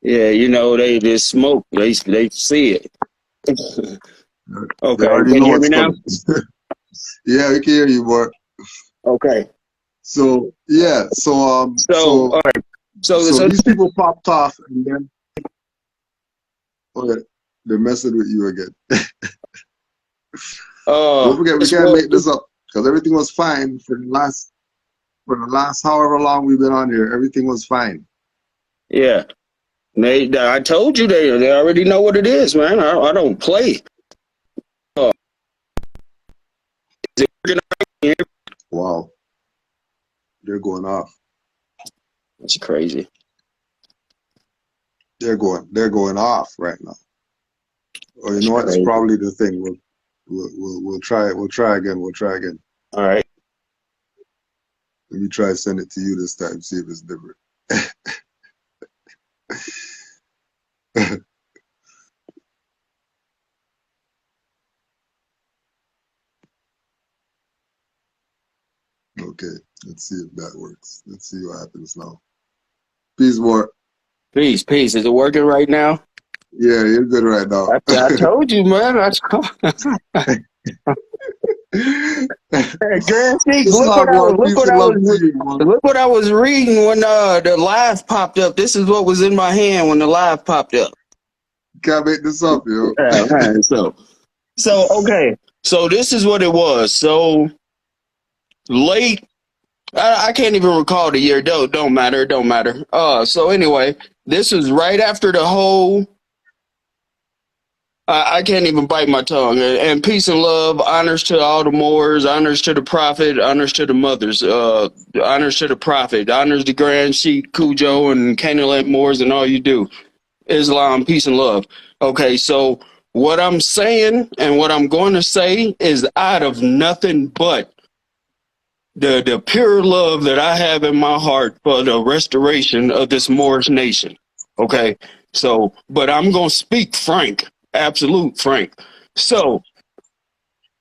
Yeah, you know, they just smoke. They see it. Okay, They already can know you hear what's me now? coming. Yeah, we can hear you, boy. Okay. So yeah, all right. So these people popped off, and then they're messing with you again. Don't forget, we can't make this up because everything was fine for the last however long we've been on here. Everything was fine. Yeah. I told you they already know what it is, man. I don't play. Wow. They're going off. That's crazy. They're going off right now. Or you know what? It's probably the thing. We'll try it. We'll try again. All right. Let me try to send it to you this time. See if it's different. Okay, let's see if that works. Let's see what happens now. Peace, more. Peace. Is it working right now? Yeah, you're good right now. I told you, man. Look what I was reading when the live popped up. This is what was in my hand when the live popped up. Can't make this up, yo. Yeah, man. So okay. So this is what it was. So late. I can't even recall the year. Don't matter. It don't matter. So anyway, this was right after the whole. I can't even bite my tongue. And peace and love, honors to all the Moors, honors to the Prophet, honors to the mothers, honors to the Prophet, honors the Grand Sheikh, Cujo, and Canaanland Moors, and all you do. Islam, peace and love. Okay, so what I'm saying and what I'm going to say is out of nothing but the pure love that I have in my heart for the restoration of this Moorish nation. Okay, so, but I'm going to speak frank. Absolute frank. So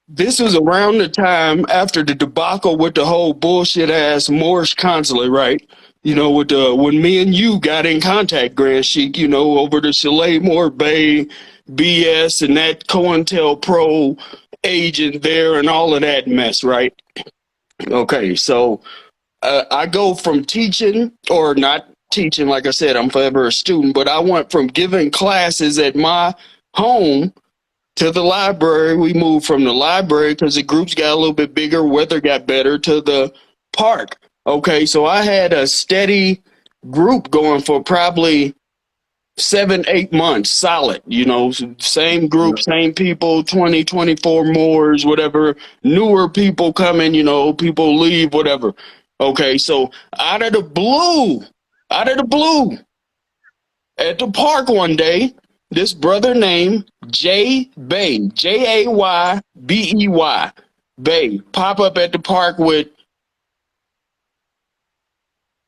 this was around the time after the debacle with the whole bullshit ass Moorish consulate, right? You know, with when me and you got in contact, Grand Sheik, you know, over the Chalet Moore Bay BS and that COINTELPRO agent there and all of that mess, right? Okay, so I go from teaching or not teaching, like I said, I'm forever a student, but I went from giving classes at my home to the library. We moved from the library because the groups got a little bit bigger, weather got better, to the park. Okay, so I had a steady group going for probably 7-8 months solid, you know, same group, same people, 24 Moors, whatever, newer people coming, you know, people leave, whatever. Okay, so out of the blue, at the park one day, this brother named Jay Bay, Jaybey, Bay, pop up at the park with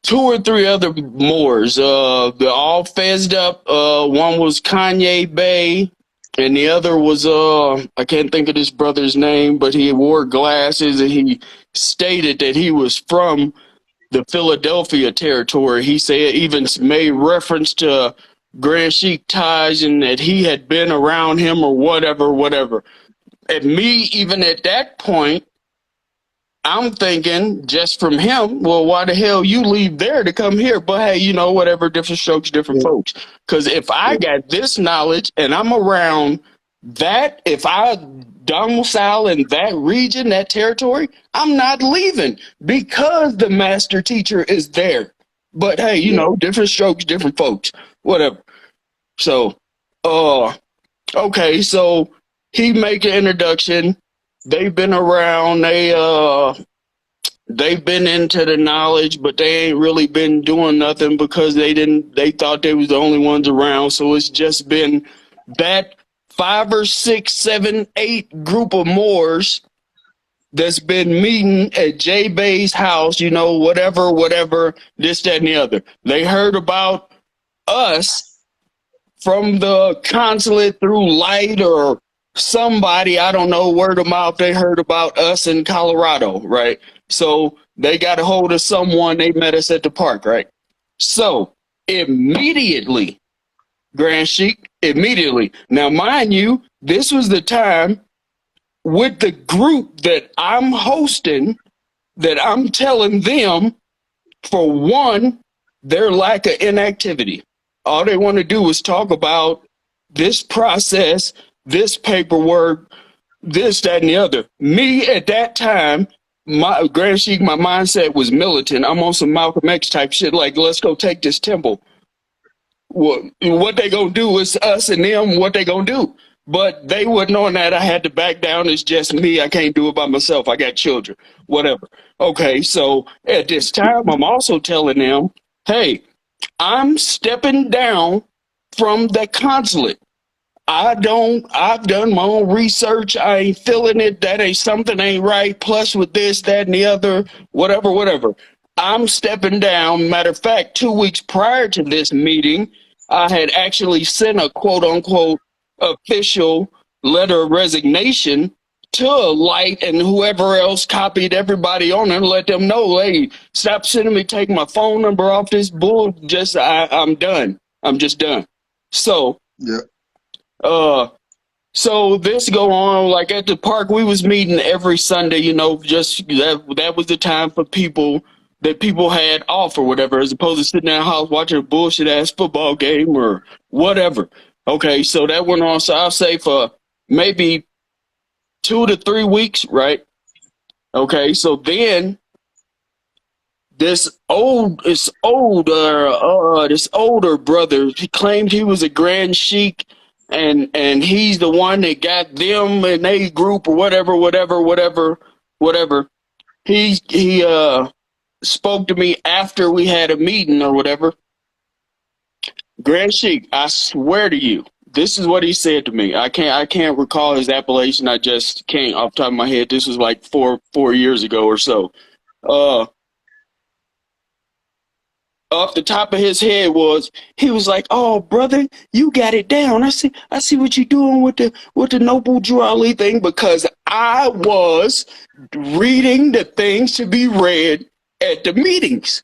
two or three other Moors. They're all fezzed up. One was Kanye Bay, and the other was I can't think of this brother's name, but he wore glasses and he stated that he was from the Philadelphia territory. He said even made reference to Grand Sheik ties and that he had been around him or whatever. And me, even at that point, I'm thinking just from him, well, why the hell you leave there to come here? But hey, you know, whatever, different strokes, different folks. Because if I got this knowledge and I'm around that, if I domicile in that region, that territory, I'm not leaving because the master teacher is there. But hey, you know, different strokes, different folks, whatever. So, okay, so he make an introduction. They've been around. They've been into the knowledge, but they ain't really been doing nothing because they thought they was the only ones around. So it's just been that 5 or 6, 7, 8 group of Moors that's been meeting at J Bay's house, you know, whatever, this, that, and the other. They heard about us from the consulate through Light or somebody, I don't know, word of mouth, they heard about us in Colorado, right? So they got a hold of someone, they met us at the park, right? So immediately, Grand Sheik, immediately. Now, mind you, this was the time with the group that I'm hosting that I'm telling them, for one, their lack of inactivity. All they want to do is talk about this process, this paperwork, this, that, and the other. Me at that time, my Grand Sheik, my mindset was militant. I'm on some Malcolm X type shit, like, let's go take this temple. What they gonna do is us and them, what they gonna do. But they wouldn't on that. I had to back down. It's just me. I can't do it by myself. I got children, whatever. Okay, so at this time, I'm also telling them, hey, I'm stepping down from the consulate. I've done my own research. I ain't feeling it. That ain't something ain't right. Plus with this, that, and the other, whatever. I'm stepping down. Matter of fact, 2 weeks prior to this meeting, I had actually sent a quote unquote official letter of resignation to Light and whoever else, copied everybody on it and let them know, hey, stop sending me, take my phone number off this bull. Just I'm done. I'm just done. So so this go on, like at the park, we was meeting every Sunday, you know, just that was the time for people that people had off or whatever, as opposed to sitting in the house watching a bullshit ass football game or whatever. Okay, so that went on, so I'll say for maybe 2 to 3 weeks, right? Okay, so then this older brother, he claimed he was a Grand Sheik, and he's the one that got them in a group or whatever. He spoke to me after we had a meeting or whatever. Grand Sheik, I swear to you, this is what he said to me. I can't recall his appellation. I just can't off the top of my head. This was like four years ago or so. Off the top of his head he was like, "Oh, brother, you got it down. I see what you're doing with the Noble Drew Ali thing," because I was reading the things to be read at the meetings.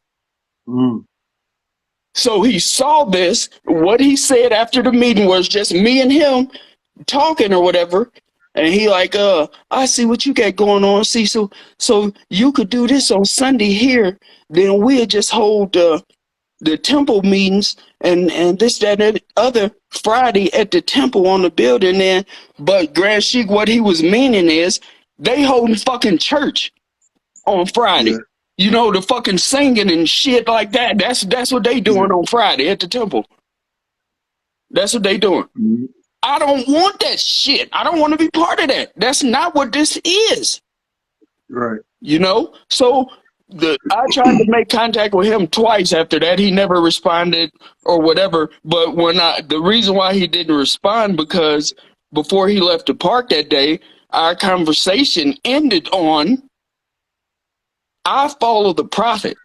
So he saw this. What he said after the meeting was just me and him talking or whatever. And he like, I see what you got going on. See, so you could do this on Sunday here. Then we'll just hold the temple meetings and this, that, and the other Friday at the temple on the building there. But Grand Sheik, what he was meaning is they holding fucking church on Friday. Yeah. You know, the fucking singing and shit like that. That's what they doing on Friday at the temple. That's what they doing. Mm-hmm. I don't want that shit. I don't want to be part of that. That's not what this is. Right. You know? So I tried to make contact with him twice after that. He never responded or whatever. But the reason why he didn't respond, because before he left the park that day, our conversation ended on, I follow the prophet.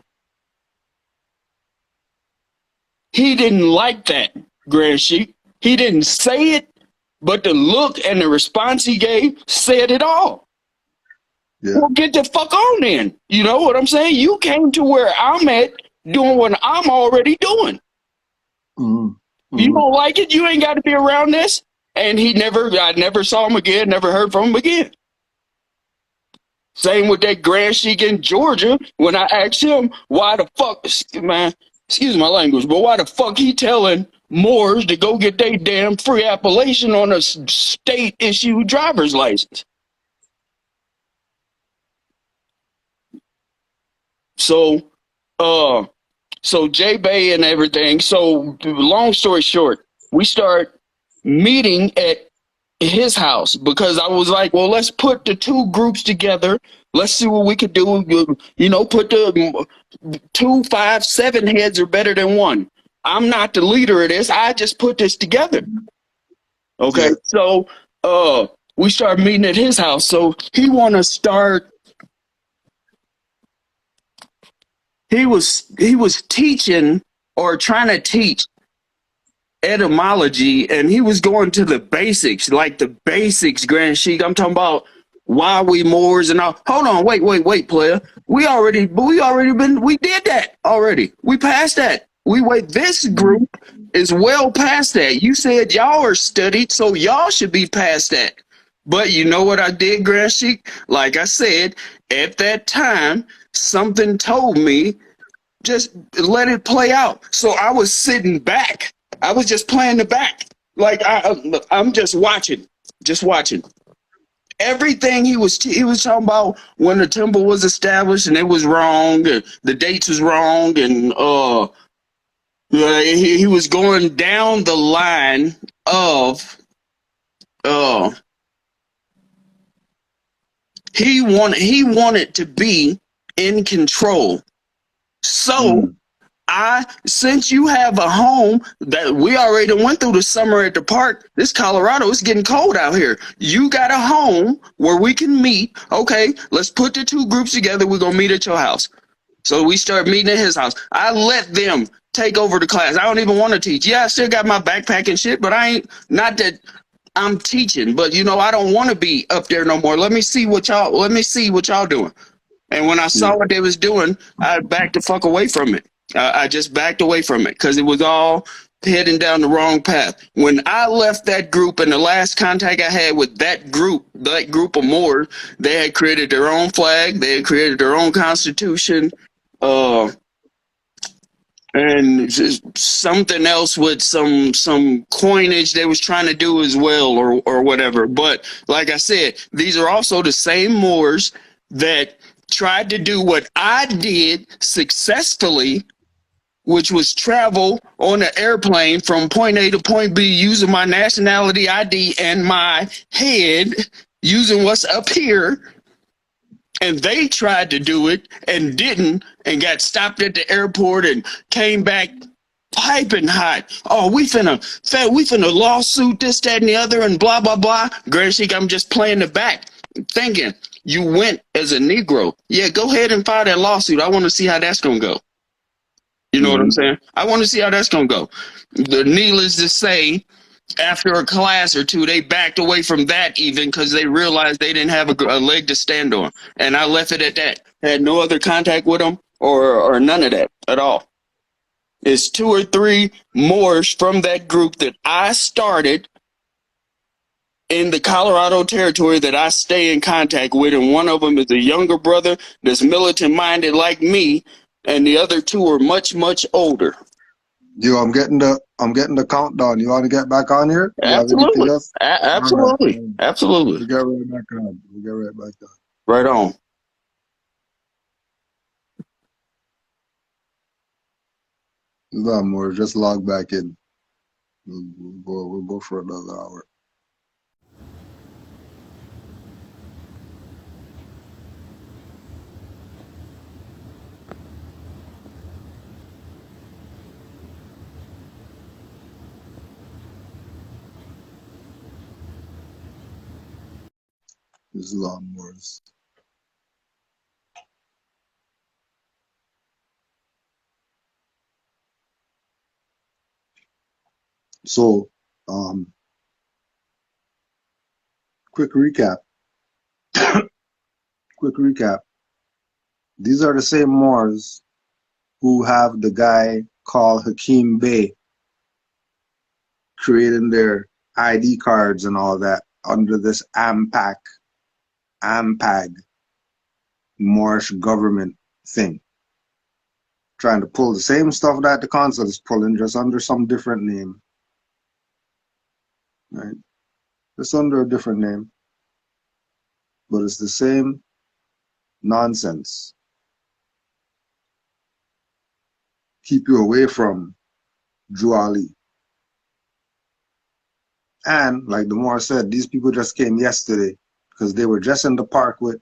he didn't like that, Grand Sheik. He didn't say it, but the look and the response he gave said it all. Yeah. Well, get the fuck on then. You know what I'm saying? You came to where I'm at doing what I'm already doing. You don't like it, you ain't got to be around this. And I never saw him again, never heard from him again. Same with that Grand Sheik in Georgia. When I asked him why the fuck, man, excuse my language, but why the fuck he telling Moors to go get their damn free appellation on a state issued driver's license? So, so J Bay and everything. So long story short, we start meeting at his house because I was like, well, let's put the two groups together. Let's see what we could do. You know, put the 2, 5, 7 heads are better than one. I'm not the leader of this. I just put this together. Okay. Yeah. So we start meeting at his house. So he wanna start he was teaching or trying to teach etymology, and he was going to the basics, like the basics, Grand Sheik. I'm talking about why we Moors and all. Hold on, wait, player. We did that already. We passed that. This group is well past that. You said y'all are studied, so y'all should be past that. But you know what I did, Grand Sheik? Like I said, at that time, something told me just let it play out. So I was sitting back. I was just playing the back. Like I'm just watching. Everything he was talking about when the temple was established and it was wrong, and the dates was wrong, and he was going down the line of he wanted to be in control. So since you have a home that we already went through the summer at the park, this Colorado is getting cold out here. You got a home where we can meet. Okay, let's put the two groups together. We're gonna meet at your house. So we start meeting at his house. I let them take over the class. I don't even want to teach. Yeah, I still got my backpack and shit, but I ain't, not that I'm teaching, but you know, I don't want to be up there no more. Let me see what y'all doing. And when I saw what they was doing, I backed the fuck away from it. I just backed away from it because it was all heading down the wrong path. When I left that group, and the last contact I had with that group of Moors, they had created their own flag, they had created their own constitution, and just something else with some coinage they was trying to do as well, or whatever. But like I said, these are also the same Moors that tried to do what I did successfully, which was travel on an airplane from point A to point B using my nationality ID and my head, using what's up here. And they tried to do it and didn't, and got stopped at the airport and came back piping hot. Oh, we finna lawsuit this, that, and the other, and blah, blah, blah. Grand Sheik, I'm just playing the back, thinking you went as a Negro. Yeah, go ahead and file that lawsuit. I want to see how that's gonna go. You know what I'm saying? I want to see how that's gonna go. Needless to say, after a class or two, they backed away from that even because they realized they didn't have a leg to stand on. And I left it at that. Had no other contact with them or none of that at all. It's 2 or 3 Moors from that group that I started in the Colorado territory that I stay in contact with, and one of them is a younger brother that's militant minded like me, and the other 2 are much, much older. Yo, I'm getting the countdown. You want to get back on here? You have anything Absolutely. else? Absolutely. Right. Absolutely. We get right back on. Right on. No more. Just log back in. We'll go for another hour. This is lawnmowers. So, quick recap. Quick recap. These are the same Moors who have the guy called Hakeem Bey creating their ID cards and all that under this AMPAG Moorish government thing. Trying to pull the same stuff that the consul is pulling, just under some different name. Right? Just under a different name. But it's the same nonsense. Keep you away from Juali. And like the Moor said, these people just came yesterday because they were just in the park with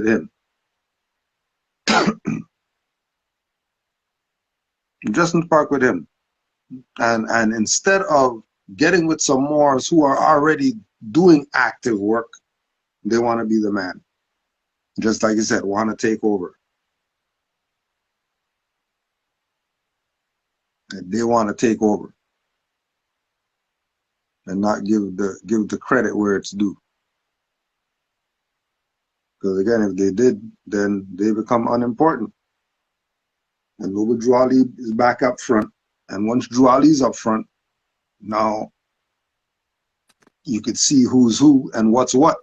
him. Just in the park with him. And instead of getting with some Moors who are already doing active work, they want to be the man. Just like you said, want to take over. And they want to take over. And not give the credit where it's due. Because again, if they did, then they become unimportant. And Loba Juali is back up front. And once Juali's up front, now you could see who's who and what's what.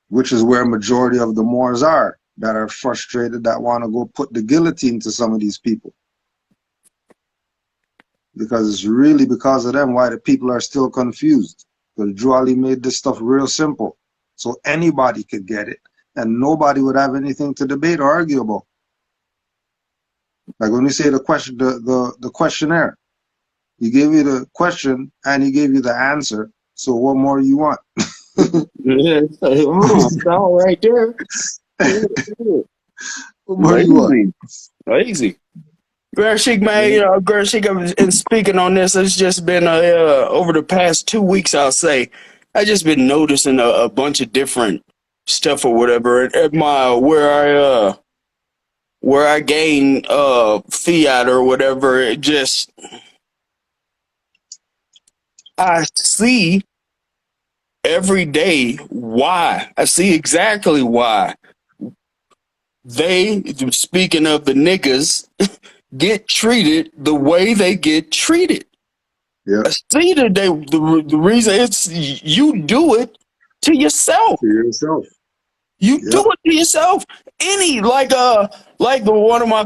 Which is where majority of the Moors are that are frustrated, that want to go put the guillotine to some of these people. Because it's really because of them why the people are still confused. Because Juali made this stuff real simple. So anybody could get it. And nobody would have anything to debate or argue about. Like when you say the question, the questionnaire, he gave you the question and he gave you the answer. So what more you want? Yeah, all right there. What more you want? Easy. Grand Sheik, man, Grand Sheik, and speaking on this, it's just been over the past 2 weeks, I'll say, I just been noticing a bunch of different stuff or whatever at my where I gain fiat or whatever. It just I see every day why. I see exactly why they, speaking of the niggas, get treated the way they get treated. Yeah. I see the reason it's you do it to yourself. To yourself. You do it to yourself. Any like the one of my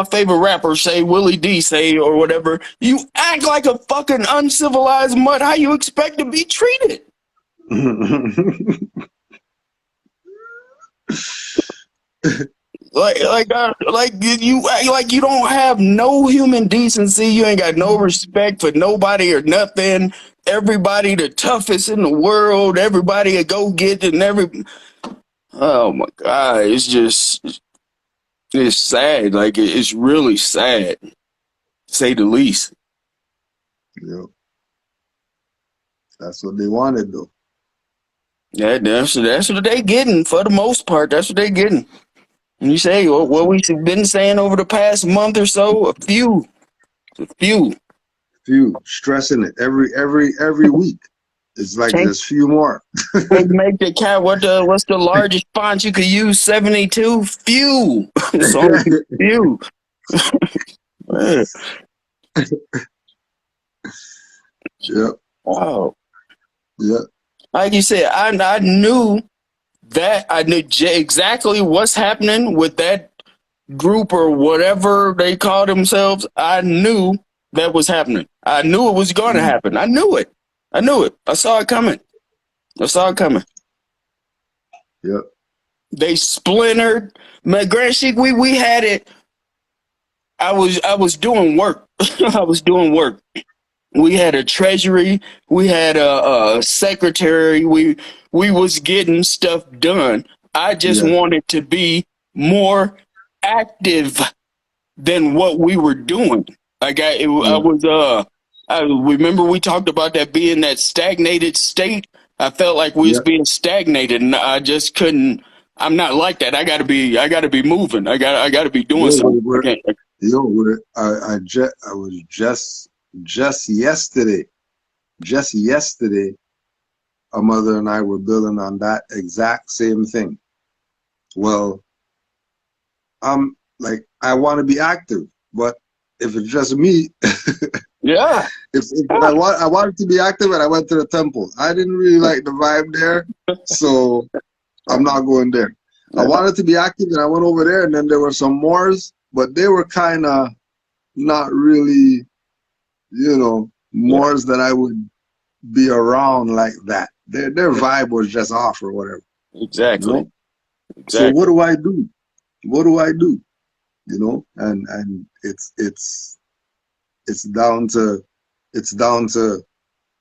favorite rappers say, Willie D say or whatever, you act like a fucking uncivilized mutt. How you expect to be treated? like you act like you don't have no human decency. You ain't got no respect for nobody or nothing. Everybody the toughest in the world. Everybody a go get and oh my God, it's sad. Like it's really sad, to say the least. Yeah. That's what they wanted though. Yeah, that's what they getting for the most part. That's what they getting. And you say what we've been saying over the past month or so, a few Stressing it every week. It's like Change- there's few more. make the cat what's the largest font you could use? 72. Few. It's only few. Yeah. Wow. Yeah. Like you said, I knew exactly what's happening with that group or whatever they call themselves. I knew that was happening. I knew it was going to happen. I knew it. I saw it coming. Yep. They splintered. Man, Grand Sheik, we had it. I was doing work. I was doing work. We had a treasury. We had a secretary. We was getting stuff done. I just wanted to be more active than what we were doing. Like I remember we talked about that being that stagnated state. I felt like we was being stagnated, and I just couldn't. I'm not like that. I gotta be moving. I gotta be doing something. I was just just yesterday, a mother and I were building on that exact same thing. Well, I'm like, I want to be active, but if it's just me, Yeah. if I wanted to be active and I went to the temple. I didn't really like the vibe there, so I'm not going there. I wanted to be active and I went over there, and then there were some Moors, but they were kind of not really, Moors that I would be around like that. Their vibe was just off or whatever, you Exactly. know? So what Exactly. do I do? What do I do? And it's down to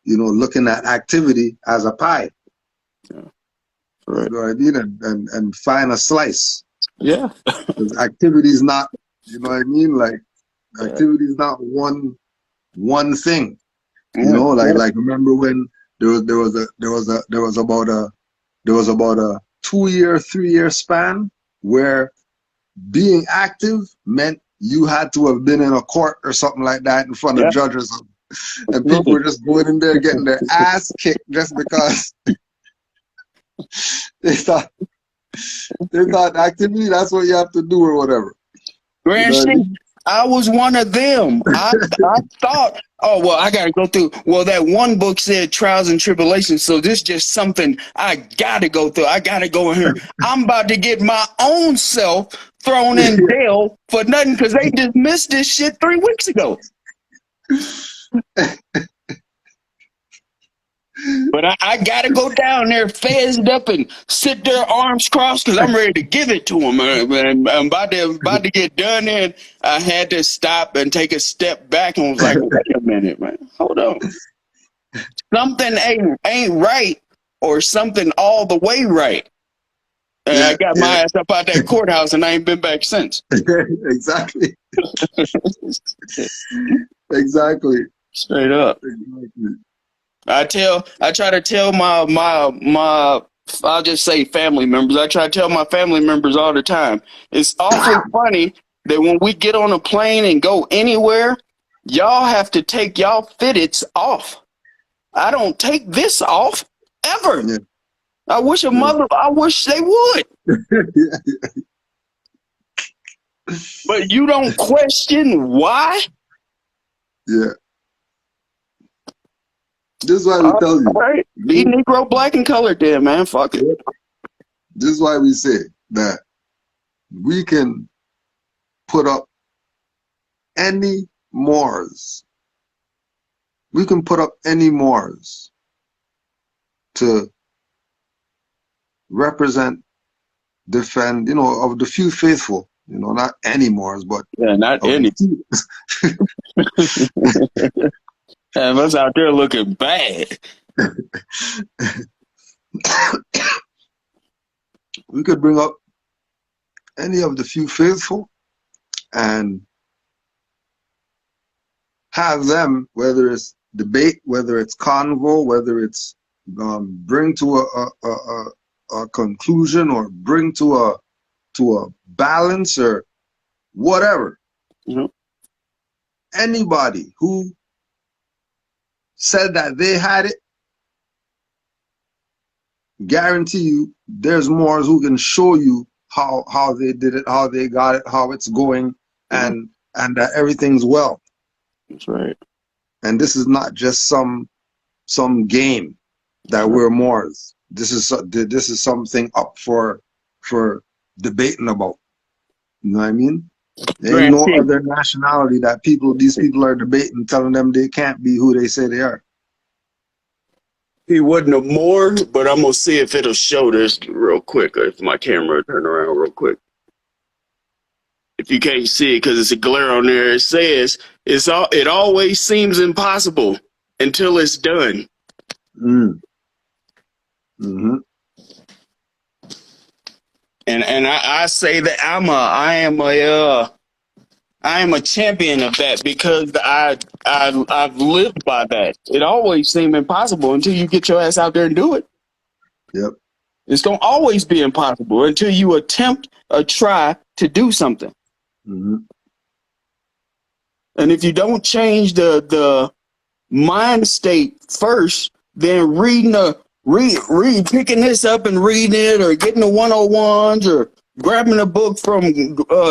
looking at activity as a pie. Yeah. You Right. know what I mean? And find a slice. Yeah. Because activity is not, you know what I mean? Like activity is not one thing. Like remember when there was about a 2-year, 3-year span where being active meant you had to have been in a court or something like that in front of Yeah. judges, and people Absolutely. were just going in there getting their ass kicked just because they thought activity, that's what you have to do or whatever. You Grand know what I Chief, mean? I was one of them. I thought, oh well, I gotta go through. Well, that one book said trials and tribulations, so this is just something I gotta go through. I gotta go in here. I'm about to get my own self thrown in jail for nothing because they dismissed this shit 3 weeks ago. But I gotta go down there, phased up, and sit there, arms crossed, because I'm ready to give it to him. And I'm about to get done, and I had to stop and take a step back and was like, "Wait a minute, man, hold on, something ain't right, or something all the way right." And I Yeah, got my yeah, ass up out that courthouse, and I ain't been back since. exactly, exactly, Straight up. exactly. I try to tell my I'll just say family members. I try to tell my family members all the time. It's awfully funny that when we get on a plane and go anywhere, y'all have to take y'all fitteds off. I don't take this off ever. Yeah, I wish they would. yeah, But you don't question why? yeah. This is why we All tell you. right. Be Negro, black, and colored then, man. Fuck it. This is why we say that we can put up any Moors. We can put up any Moors to represent, defend, of the few faithful, not any Moors, but Yeah, not of the any. few. And us out there looking bad. We could bring up any of the few faithful and have them, whether it's debate, whether it's convo, whether it's bring to a conclusion or bring to a balance or whatever. Mhm. Anybody who said that they had it, guarantee you there's more who can show you how they did it, how they got it, how it's going, and that everything's well. That's right. And this is not just some game that we're Moors. This is something up for debating about. You know what I mean? There ain't Grand no Chief. other nationality that these people are debating, telling them they can't be who they say they are. He wasn't a Moor, but I'm gonna see if it'll show this real quick. If my camera turn around real quick. If you can't see it because it's a glare on there, it says it always seems impossible until it's done. Mm. Mm-hmm. And I say that I am a champion of that because I've lived by that. It always seemed impossible until you get your ass out there and do it. Yep. It's gonna always be impossible until you attempt or try to do something. Mm-hmm. And if you don't change the mind state first, then picking this up and reading it, or getting the 101s, or grabbing a book from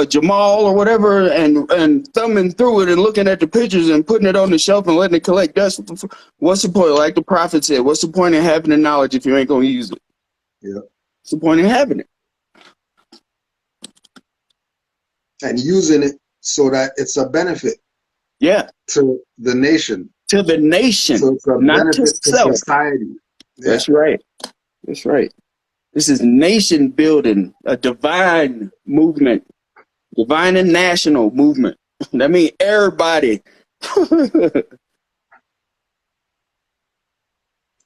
Jamal or whatever, and thumbing through it and looking at the pictures and putting it on the shelf and letting it collect dust. What's the point? Like the prophet said, what's the point in having the knowledge if you ain't gonna use it? Yeah. What's the point in having it? And using it so that it's a benefit. Yeah. To the nation. To the nation. So it's a not to benefit to self. society. Yeah. That's right. That's right. This is nation building, a divine movement, divine and national movement. That means everybody.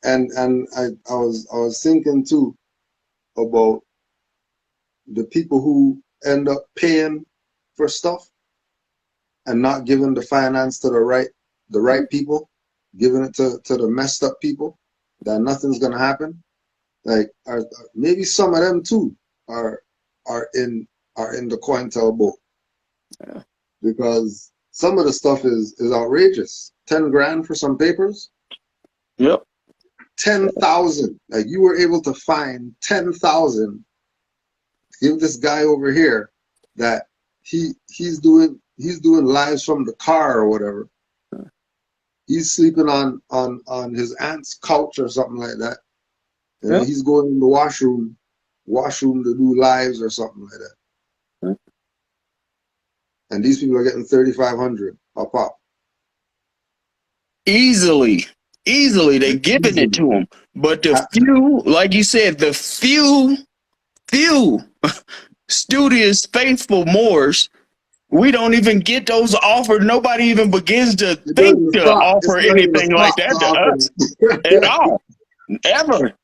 And I was thinking too about the people who end up paying for stuff and not giving the finance to the right people, giving it to the messed up people, that nothing's gonna happen. Like maybe some of them too are in the COINTEL boat. Yeah. Because some of the stuff is outrageous. 10 grand for some papers. Yep. 10,000. Like you were able to find 10,000. Give this guy over here that he's doing lives from the car or whatever. He's sleeping on his aunt's couch or something like that. And Yep. he's going in the washroom to do lives or something like that. Yep. And these people are getting 3,500 a pop. Easily, they're giving it to them. But the few, like you said, the few studious, faithful Moors, we don't even get those offered. Nobody even begins to think to offer anything like that to us at all, ever.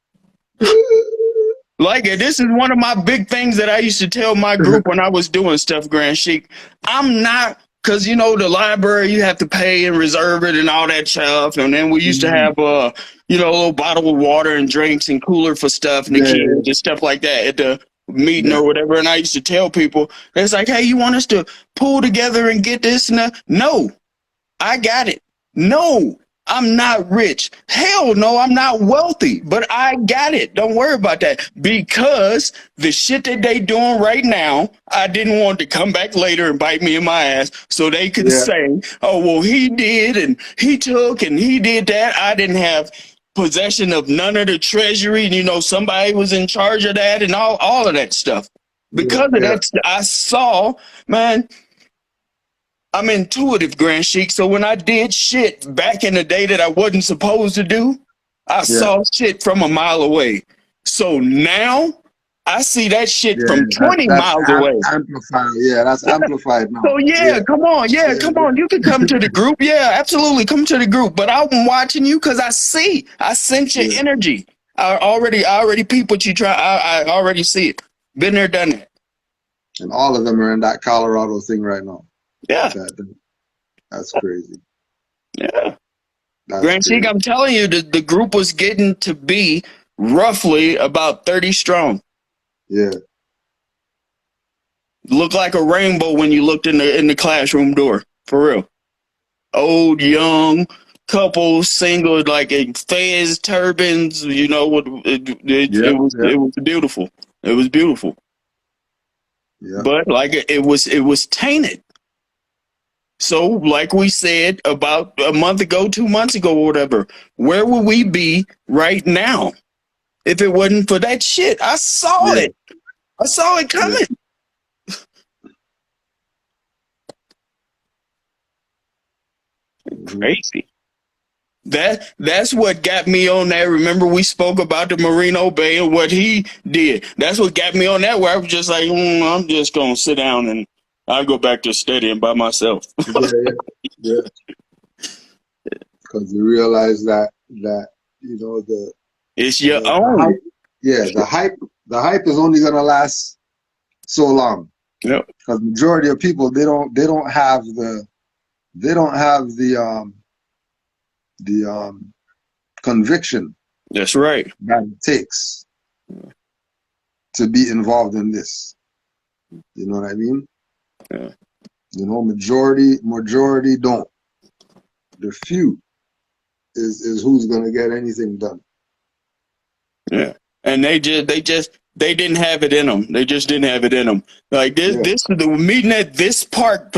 Like, this is one of my big things that I used to tell my group when I was doing stuff, Grand Sheik. I'm not, because, you know, the library, you have to pay and reserve it and all that stuff. And then we used to have, you know, a little bottle of water and drinks and cooler for stuff and the kids and stuff like that at the meeting or whatever. And I used to tell people, it's like, hey, you want us to pull together and get this and that? No, I got it. No, I'm not rich. Hell no, I'm not wealthy, but I got it. Don't worry about that, because the shit that they doing right now, I didn't want to come back later and bite me in my ass so they can say, oh, well, he did and he took and he did that. I didn't have possession of none of the treasury. You know, somebody was in charge of that and all of that stuff. Because of that, I saw, man, I'm intuitive, Grand Sheik. So when I did shit back in the day that I wasn't supposed to do, I saw shit from a mile away. So now I see that shit from 20 miles away. Amplified. Yeah, that's amplified now. So come on. Come on. You can come to the group. Yeah, absolutely. Come to the group. But I'm watching you because I sense your energy. I already peep what you try. I already see it. Been there, done it. And all of them are in that Colorado thing right now. Yeah. That's crazy. Yeah. Grand Sheik, I'm telling you, the group was getting to be roughly about 30 strong. Yeah. Looked like a rainbow when you looked in the classroom door. For real. Old, young, couples, single, like in fez turbans, you know, it was beautiful. It was beautiful. Yeah. But like it was tainted. So, like we said about a month ago, 2 months ago, or whatever, where would we be right now if it wasn't for that shit? I saw it. I saw it coming. Crazy. That's what got me on that. Remember, we spoke about the Merino Bay and what he did. That's what got me on that, where I was just like, I'm just gonna sit down and I'll go back to studying by myself. Yeah. Because you realize that you know it's your own. The hype is only gonna last so long. Yep. Because majority of people they don't have the conviction. That's right. That it takes to be involved in this. You know what I mean? Yeah. You know, majority don't. The few is who's gonna get anything done. Yeah, and they didn't have it in them. They just didn't have it in them. Like Yeah. this the meeting at this park,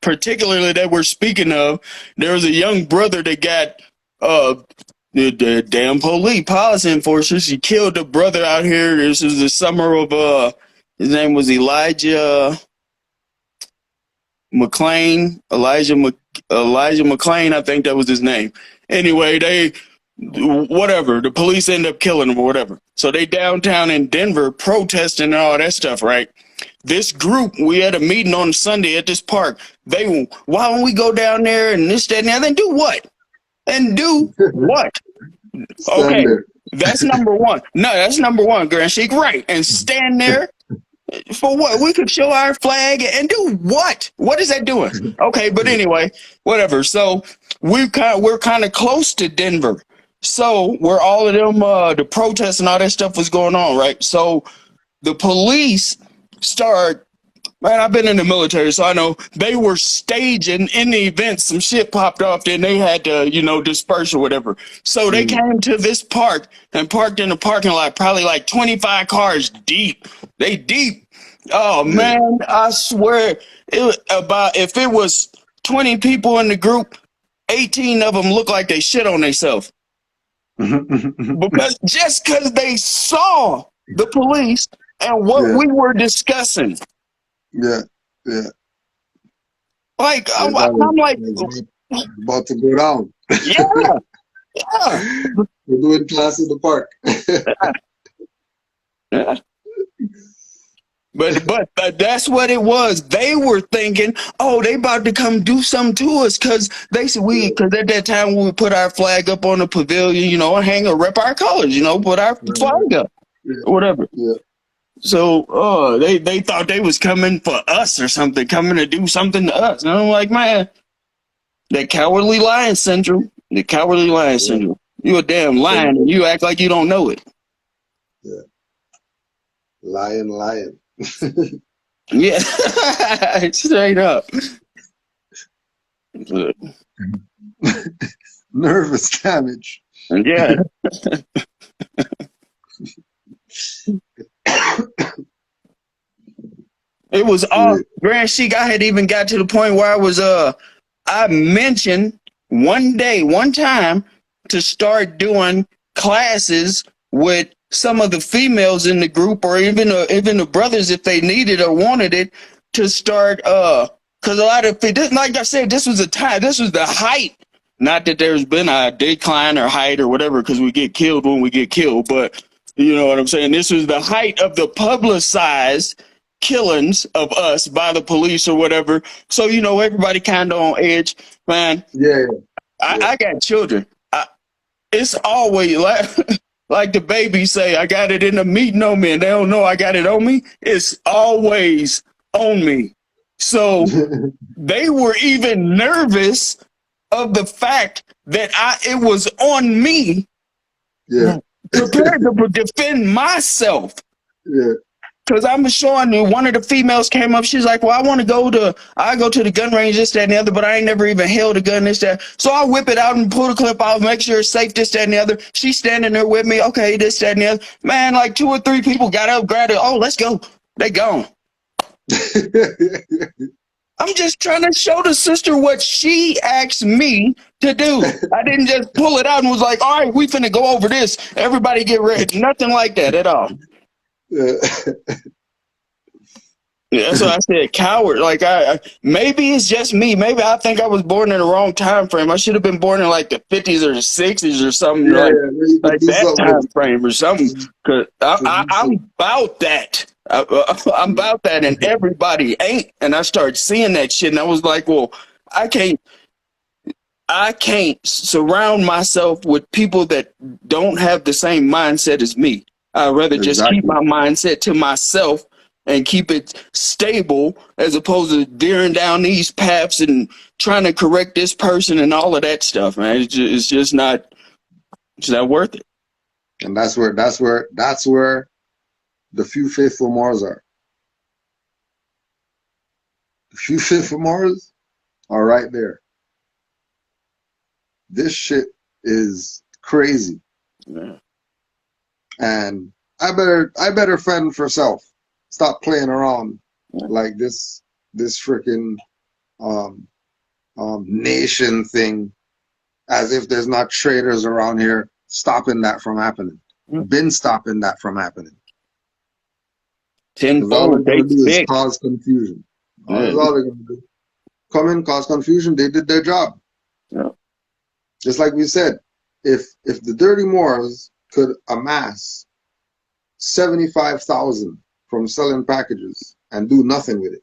particularly that we're speaking of. There was a young brother that got the damn policy enforcers. He killed a brother out here. This is the summer of his name was Elijah McLean. Elijah McLean, I think that was his name. Anyway, whatever. The police end up killing him or whatever. So they downtown in Denver protesting and all that stuff, right? This group, we had a meeting on Sunday at this park. Why don't we go down there and this, that, and the other and do what? And do what? Stand Okay, there. that's number one. No, that's number one, Grand Sheik. Right. And stand there for what? We could show our flag and do what? What is that doing? Okay, but anyway, whatever. So we're kind of close to Denver. So where all of them the protests and all that stuff was going on, right? So the police start. Man, I've been in the military, so I know they were staging in the event some shit popped off, then they had to, disperse or whatever. So they came to this park and parked in the parking lot, probably like 25 cars deep. They deep. Oh man, I swear, if it was 20 people in the group, 18 of them looked like they shit on themselves. Because they saw the police and what we were discussing. Yeah. Like I'm like, about to go down. yeah. We're doing class in the park. Yeah. But that's what it was. They were thinking, oh, they about to come do something to us because because at that time we would put our flag up on the pavilion, and hang or rep our colors, put our flag up, or whatever. Yeah. So, they thought they was coming for us or something, coming to do something to us. And I'm like, man, that cowardly lion syndrome. The cowardly lion syndrome. You a damn lion and you act like you don't know it. Yeah. Lion. Yeah. Straight up. Nervous damage. Yeah. It was all Grand Sheik. I had even got to the point where I mentioned one time to start doing classes with some of the females in the group, or even the brothers if they needed or wanted it, to start because a lot of it, like I said, this was the height. Not that there's been a decline or height or whatever, because we get killed when we get killed, but you know what I'm saying? This was the height of the publicized killings of us by the police or whatever. So, everybody kind of on edge, man. Yeah. I got children. It's always like the baby say, I got it in the meeting on me, and they don't know I got it on me. It's always on me. So they were even nervous of the fact that it was on me. Yeah. Prepared to defend myself. Yeah. Because I'm showing you, one of the females came up. She's like, well, I go to the gun range, this, that, and the other, but I ain't never even held a gun, this, that. So I whip it out and pull the clip out, make sure it's safe, this, that, and the other. She's standing there with me. Okay, this, that, and the other. Man, like 2 or 3 people got up, grabbed it. Oh, let's go. They gone. I'm just trying to show the sister what she asked me to do. I didn't just pull it out and was like, all right, we finna go over this. Everybody get ready. Nothing like that at all. Yeah. Yeah, that's why I said coward. Like maybe it's just me. Maybe I think I was born in the wrong time frame. I should have been born in like the 50s or the 60s or something, like that time frame or something. Cause I'm about that. I'm about that, and everybody ain't. And I started seeing that shit, and I was like, well, I can't surround myself with people that don't have the same mindset as me. I'd rather just keep my mindset to myself and keep it stable, as opposed to veering down these paths and trying to correct this person and all of that stuff, man. It's just not worth it. And that's where the few faithful Moors are. The few faithful Moors are right there. This shit is crazy. Yeah. And I better fend for self. Stop playing around like this freaking nation thing, as if there's not traitors around here stopping that from happening. Been stopping that from happening. Because all they're Tenfold, they gonna do is thick. cause confusion. Yeah. That's all they're gonna do. Come in, cause confusion. They did their job. Yeah. Just like we said, if the dirty Moors could amass 75,000 from selling packages and do nothing with it,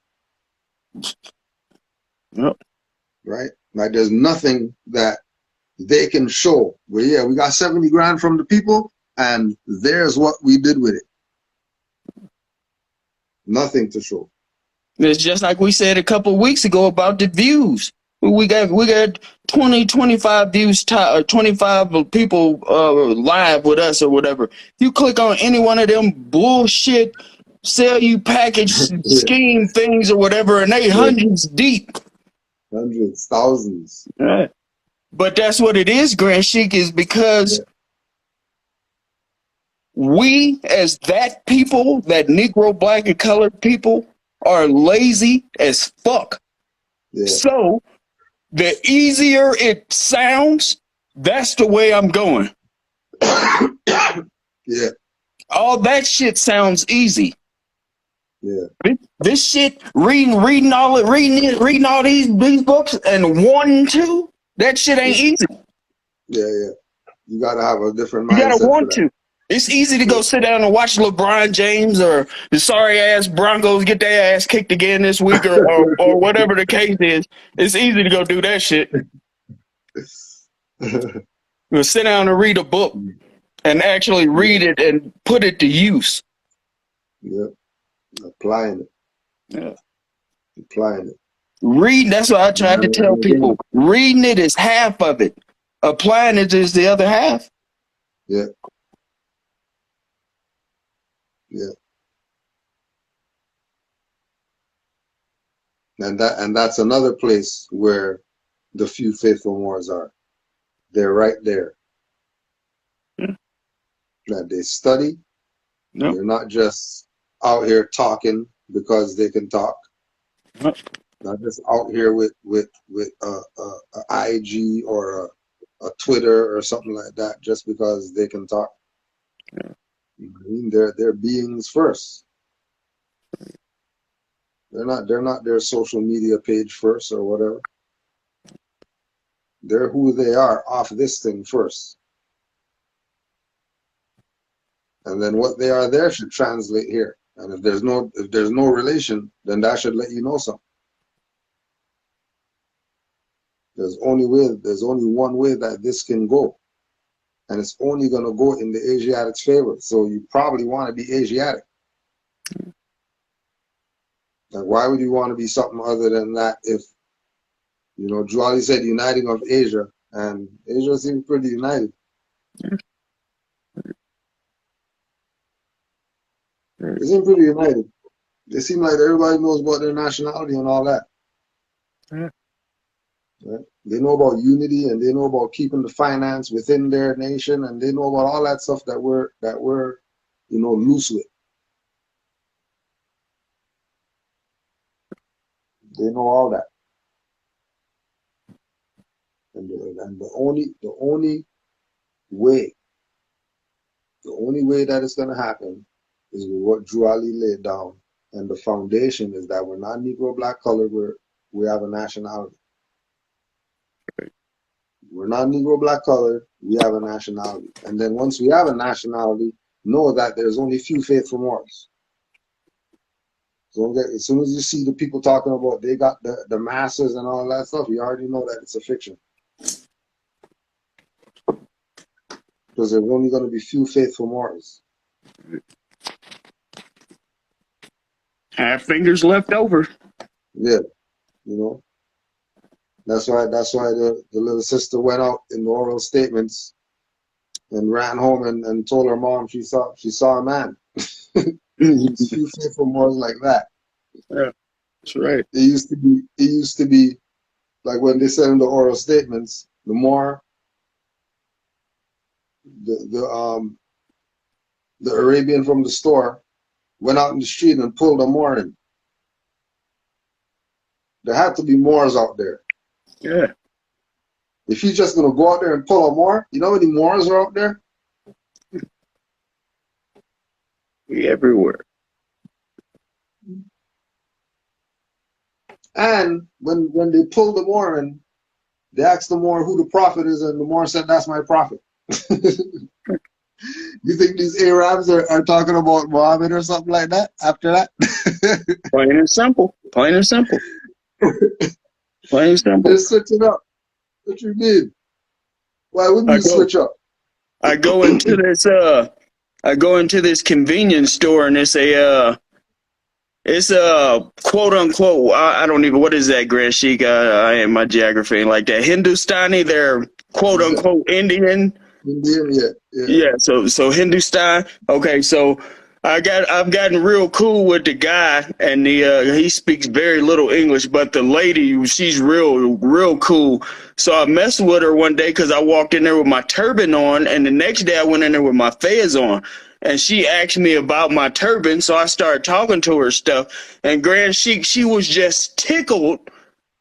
Yep. right? Like there's nothing that they can show where, yeah, we got 70 grand from the people and there's what we did with it. Nothing to show. It's just like we said a couple of weeks ago about the views. We got 20, 25 views, 25 people live with us or whatever. You click on any one of them bullshit sell you package scheme things or whatever, and they hundreds deep. Hundreds, thousands. Right. But that's what it is, Grand Sheik, is because we, as that people, that Negro, black, and colored people, are lazy as fuck. Yeah. So the easier it sounds, that's the way I'm going. Yeah. All that shit sounds easy. Yeah. This shit, reading all these books and wanting to, that shit ain't easy. Yeah, yeah. You gotta have a different You gotta mindset want for that. to. It's easy to go sit down and watch LeBron James or the sorry ass Broncos get their ass kicked again this week or whatever the case is. It's easy to go do that shit. But sit down and read a book and actually read it and put it to use. Yeah. Applying it. Yeah. Applying it. Reading, that's what I tried to tell people. Reading it is half of it. Applying it is the other half. Yeah. Yeah. And that's another place where the few faithful Moors are. They're right there. That they study. Yep. They're not just out here talking because they can talk. Yep. Not just out here with a IG or a Twitter or something like that just because they can talk. Yeah. I mean, they're beings first. They're not their social media page first or whatever. They're who they are off this thing first. And then what they are there should translate here. And if there's no relation, then that should let you know something. There's only one way that this can go. And it's only gonna go in the Asiatic's favor. So you probably want to be Asiatic. Like, why would you want to be something other than that if, you know, Juali said uniting of Asia, and Asia seems pretty united. They seem pretty united. They seem like everybody knows about their nationality and all that. Yeah. Right? They know about unity and they know about keeping the finance within their nation and they know about all that stuff that we're you know, loose with. They know all that. And the only way that it's gonna happen is with what Drew Ali laid down. And the foundation is that we're not Negro, black, colored, we have a nationality. We're not Negro, black, colored, we have a nationality. And then once we have a nationality, know that there's only few faithful Moors. So as soon as you see the people talking about they got the masses and all that stuff, you already know that it's a fiction. Because there's only going to be few faithful Moors. Half fingers left over. Yeah, you know. That's why the little sister went out in the oral statements and ran home and told her mom she saw a man. There's few faithful Moors like that. Yeah. That's right. It used to be like when they send the oral statements, the more the Arabian from the store went out in the street and pulled a Moor in. There had to be Moors out there. Yeah. If he's just gonna go out there and pull a Moor, you know how many Moors are out there? We everywhere. And when they pulled the Moor in, they asked the Moor who the prophet is, and the Moor said, "That's my prophet." You think these Arabs are talking about Muhammad or something like that after that? Plain and simple. Plain and simple. Plain and simple. They're switching up. What you mean? Why wouldn't you switch up? I go into this convenience store and it's a quote unquote, I don't even, what is that, Grand Sheik? I am my geography ain't like that. Hindustani, they're quote unquote Indian. Indian, yeah. Yeah, so Hindustan. Okay, so I've gotten real cool with the guy, and he speaks very little English, but the lady, she's real cool. So I messed with her one day because I walked in there with my turban on, and the next day I went in there with my fez on, and she asked me about my turban, so I started talking to her stuff, and Grand Sheik, she was just tickled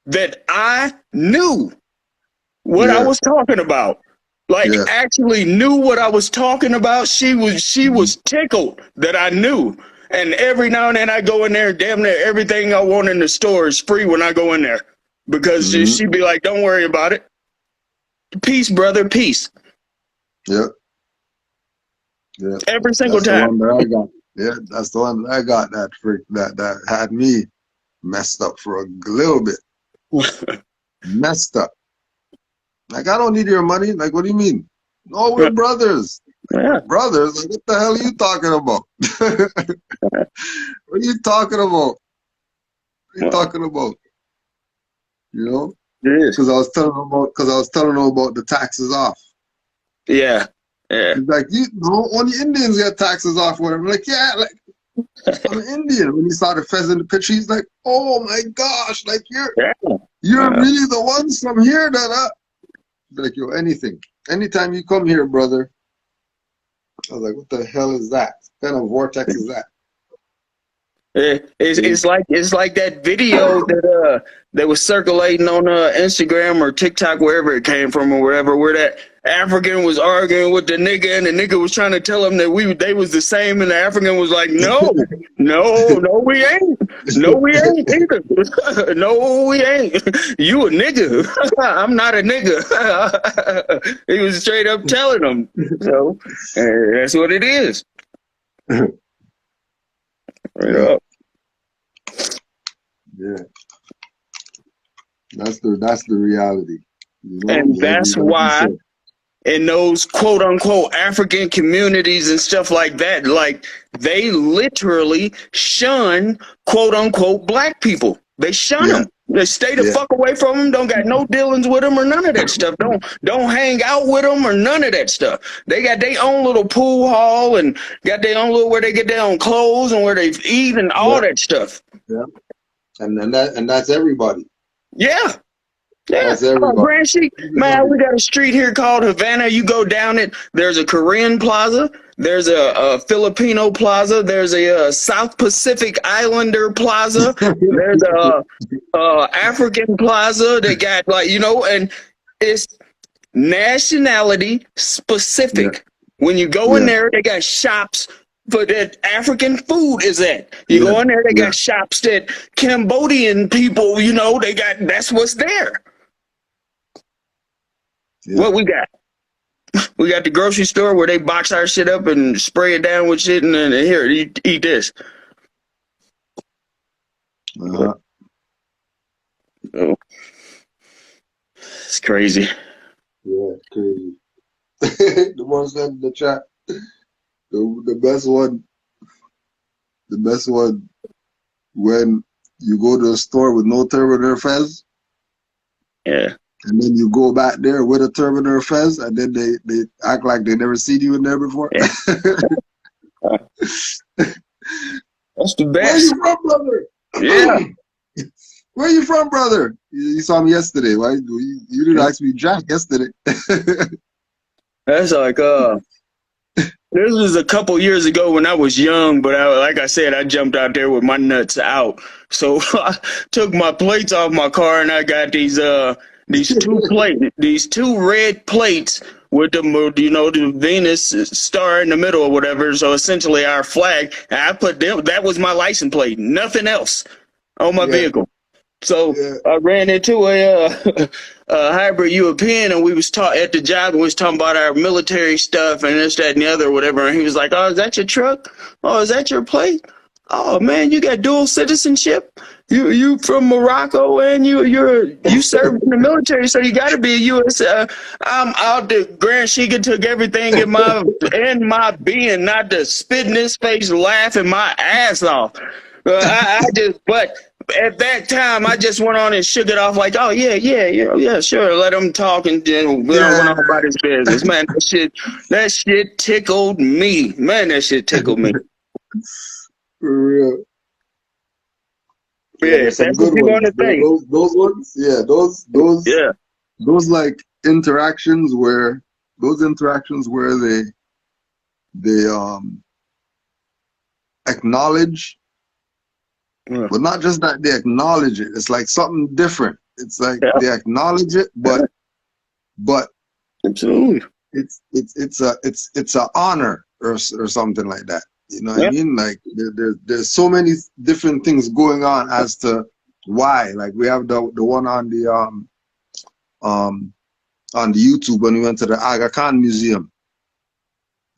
that I knew what I was talking about. Like actually knew what I was talking about. She was tickled that I knew. And every now and then I go in there, damn near everything I want in the store is free when I go in there. Because she'd be like, "Don't worry about it. Peace, brother, peace." Yeah. Every single that's time. The one that I got. Yeah, that's the one that I got that had me messed up for a little bit. Messed up. Like, I don't need your money. Like, what do you mean? No, we're brothers. Yeah. Brothers? Like, what the hell are you talking about? What are you talking about? What are you talking about? You know? Because I was telling them about the taxes off. Yeah. Yeah. He's like, only Indians get taxes off. Whatever. I'm like, yeah, like, I'm an Indian. When he saw the fez in the picture, he's like, "Oh my gosh, like you're really the ones from here that like, yo, anytime you come here, brother." I was like, what the hell is that? What kind of vortex is that? It's like that video that was circulating on Instagram or TikTok, wherever it came from or wherever, where that African was arguing with the nigga and the nigga was trying to tell him that they was the same, and the African was like, no, we ain't. No, we ain't either. No, we ain't. You a nigga. I'm not a nigga. He was straight up telling him. So that's what it is. Yeah. That's the reality. You know? And that's why in those quote unquote African communities and stuff like that, like they literally shun quote unquote black people. They shun them. They stay the fuck away from them. Don't got no dealings with them or none of that stuff. Don't hang out with them or none of that stuff. They got their own little pool hall and got their own little where they get their own clothes and where they eat and all that stuff. Yeah, and that's everybody. Yeah. Yeah, that's everybody. Grand Sheik, man, we got a street here called Havana. You go down it. There's a Korean plaza. There's a Filipino plaza. There's a South Pacific Islander plaza. There's a African plaza. They got and it's nationality specific. When you go in there, they got shops for that African food is at. You go in there, they got shops that Cambodian people, they got, that's what's there. What we got? We got the grocery store where they box our shit up and spray it down with shit and then here, eat this. Oh, it's crazy. Yeah, it's crazy. The one said in the chat, the best one when you go to a store with no turban or fez. Yeah. And then you go back there with a turban or a fez, and then they act like they never seen you in there before. Yeah. That's the best. Where you from, brother? Yeah. Where you from, brother? You saw me yesterday. Why you didn't ask me Jack yesterday? That's like this was a couple years ago when I was young, but like I said, I jumped out there with my nuts out. So I took my plates off my car and I got these two red plates with the Venus star in the middle or whatever. So essentially our flag. And I put them. That was my license plate. Nothing else on my Yeah, vehicle. So yeah, I ran into a hybrid European, and we was at the job, and we was talking about our military stuff and this, that, and the other, or whatever. And he was like, "Oh, is that your truck? Oh, is that your plate? Oh man, you got dual citizenship. You from Morocco, and you served in the military, so you got to be a U.S. I'm out the Grand Sheikah took everything in my being, not to spit in his face, laughing my ass off. But at that time, I just went on and shook it off like, oh, yeah, sure. Let him talk and then went yeah. on about his business. Man, that shit tickled me. Man, that shit tickled me. For real. Yeah, Yeah, if there's some that's what good you're going ones. to think. Those ones, yeah, Yeah. those like interactions where they acknowledge, Yeah. but not just that they acknowledge it. It's like something different. It's like Yeah. they acknowledge it, but Absolutely. it's a honor or something like that. You know what Yeah. I mean? Like there's so many different things going on as to why. Like we have the one on the YouTube when we went to the Aga Khan Museum,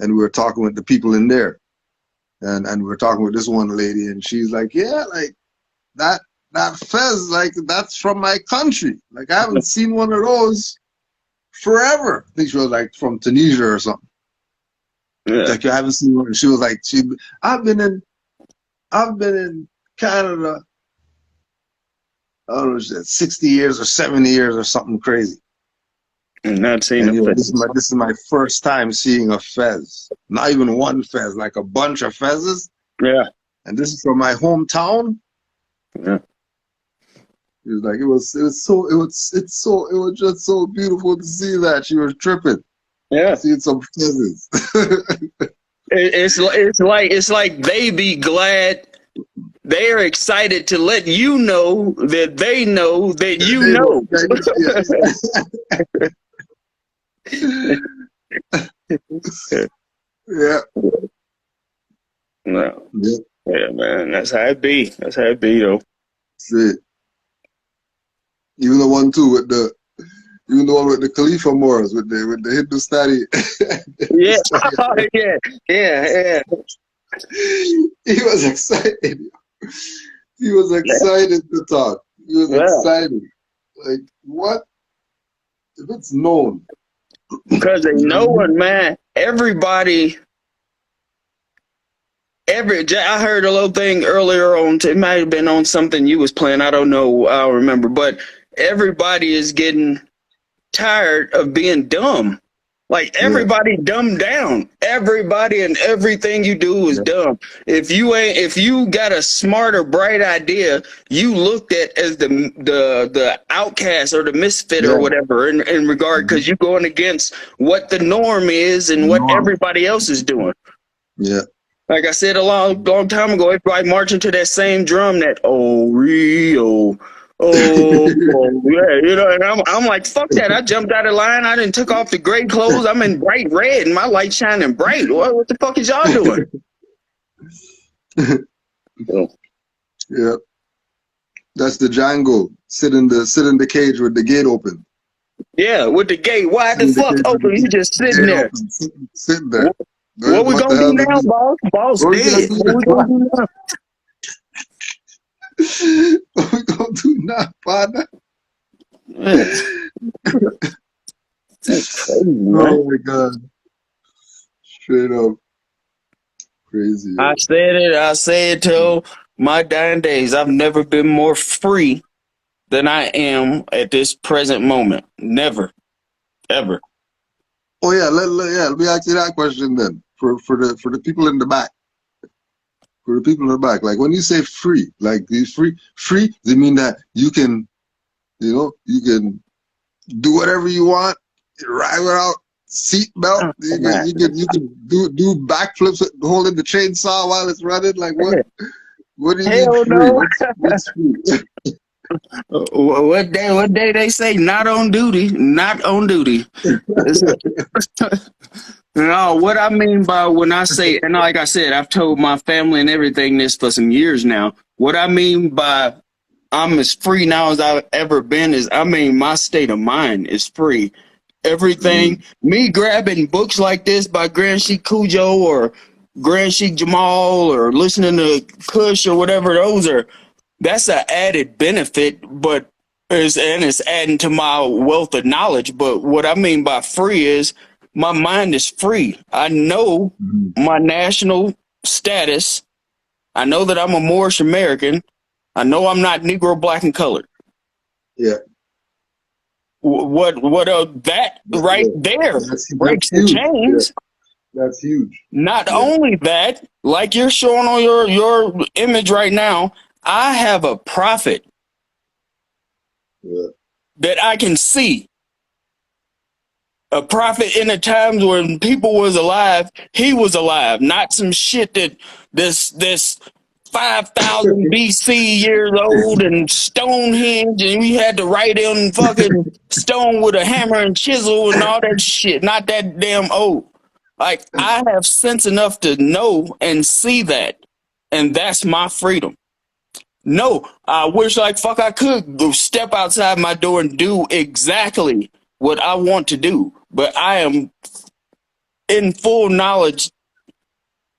and we were talking with the people in there, and we were talking with this one lady, and she's like, yeah, like that fez, like that's from my country. Like I haven't seen one of those forever. I think she was like from Tunisia or something. Yeah. Like you haven't seen one. She was like, I've been in Canada, I don't know, she said 60 years or 70 years or something crazy. And not seeing And the this fez. is my first time seeing a fez. Not even one fez, like a bunch of fezzes. Yeah. And this is from my hometown. Yeah. It was like it was just so beautiful to see that. She was tripping. Yeah. Seeing some fezzes. It's like they be glad. They're excited to let you know that they know that you know. Yeah. No. Yeah. Yeah, man. That's how it be. That's how it be, though. See. Even the one with the Khalifa Moors with the Hindustani. Yeah. Yeah. He was excited. He was excited to talk. He was excited. Like, what? If it's known. Because they know it, man. Everybody. I heard a little thing earlier on. It might have been on something you was playing. I don't know. I don't remember. But everybody is getting tired of being dumb. Like everybody dumbed down. Everybody and everything you do is dumb. If you got a smart or bright idea, you looked at as the outcast or the misfit or whatever in regard, because you're going against what the norm is and what everybody else is doing. Yeah. Like I said a long time ago, everybody marching to that same drum, that oh Rio. Oh yeah, and I'm like, fuck that. I jumped out of line. I didn't took off the gray clothes. I'm in bright red and my light shining bright. What the fuck is y'all doing? Yeah. That's the Django. Sit in the cage with the gate open. Yeah, with the gate wide the fuck open. You just sitting there. Sitting there. What we gonna do now, boss? Boss dead. What we gonna do now? What we gonna do now, partner? Oh my god. Straight up. Crazy. I say it till my dying days. I've never been more free than I am at this present moment. Never. Ever. Oh yeah, let me ask you that question then. For the people in the back. For the people in the back. Like when you say free, like free, they mean that you can, you can do whatever you want, ride without seat belt. You can do backflips holding the chainsaw while it's running. Like what? What do you mean Hell free? no. What's free? What day they say not on duty, not on duty. No, what I mean by when I say, and like I said, I've told my family and everything this for some years now. What I mean by I'm as free now as I've ever been is, I mean, my state of mind is free. Everything, me grabbing books like this by Grand Sheik Cujo or Grand Sheik Jamal or listening to Kush or whatever, that's an added benefit, but it's adding to my wealth of knowledge. But what I mean by free is my mind is free. I know my national status. I know that I'm a Moorish American. I know I'm not Negro, black, and colored. Yeah. What that right there breaks the huge. chains. Yeah. That's huge. Not only that, like you're showing on your image right now, I have a prophet that I can see. A prophet in the times when people was alive, he was alive, not some shit that this 5,000 BC years old and Stonehenge, and we had to write in fucking stone with a hammer and chisel and all that shit. Not that damn old. Like, I have sense enough to know and see that, and that's my freedom. No, I wish like fuck I could go step outside my door and do exactly what I want to do, but I am in full knowledge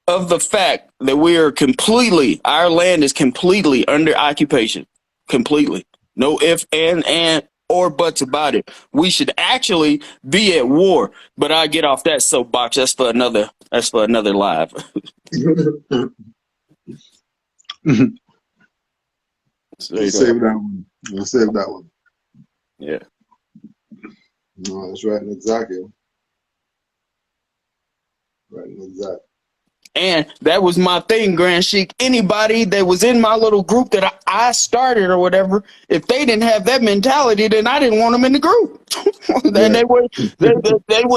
of the fact that our land is completely under occupation. Completely. No if, and, or buts about it. We should actually be at war, but I get off that soapbox. That's for another live. Save that one. We'll save that one. Yeah. No, that's right. Exactly. Right. Exactly. And that was my thing, Grand Sheik. Anybody that was in my little group that I started or whatever, if they didn't have that mentality, then I didn't want them in the group. Then they were,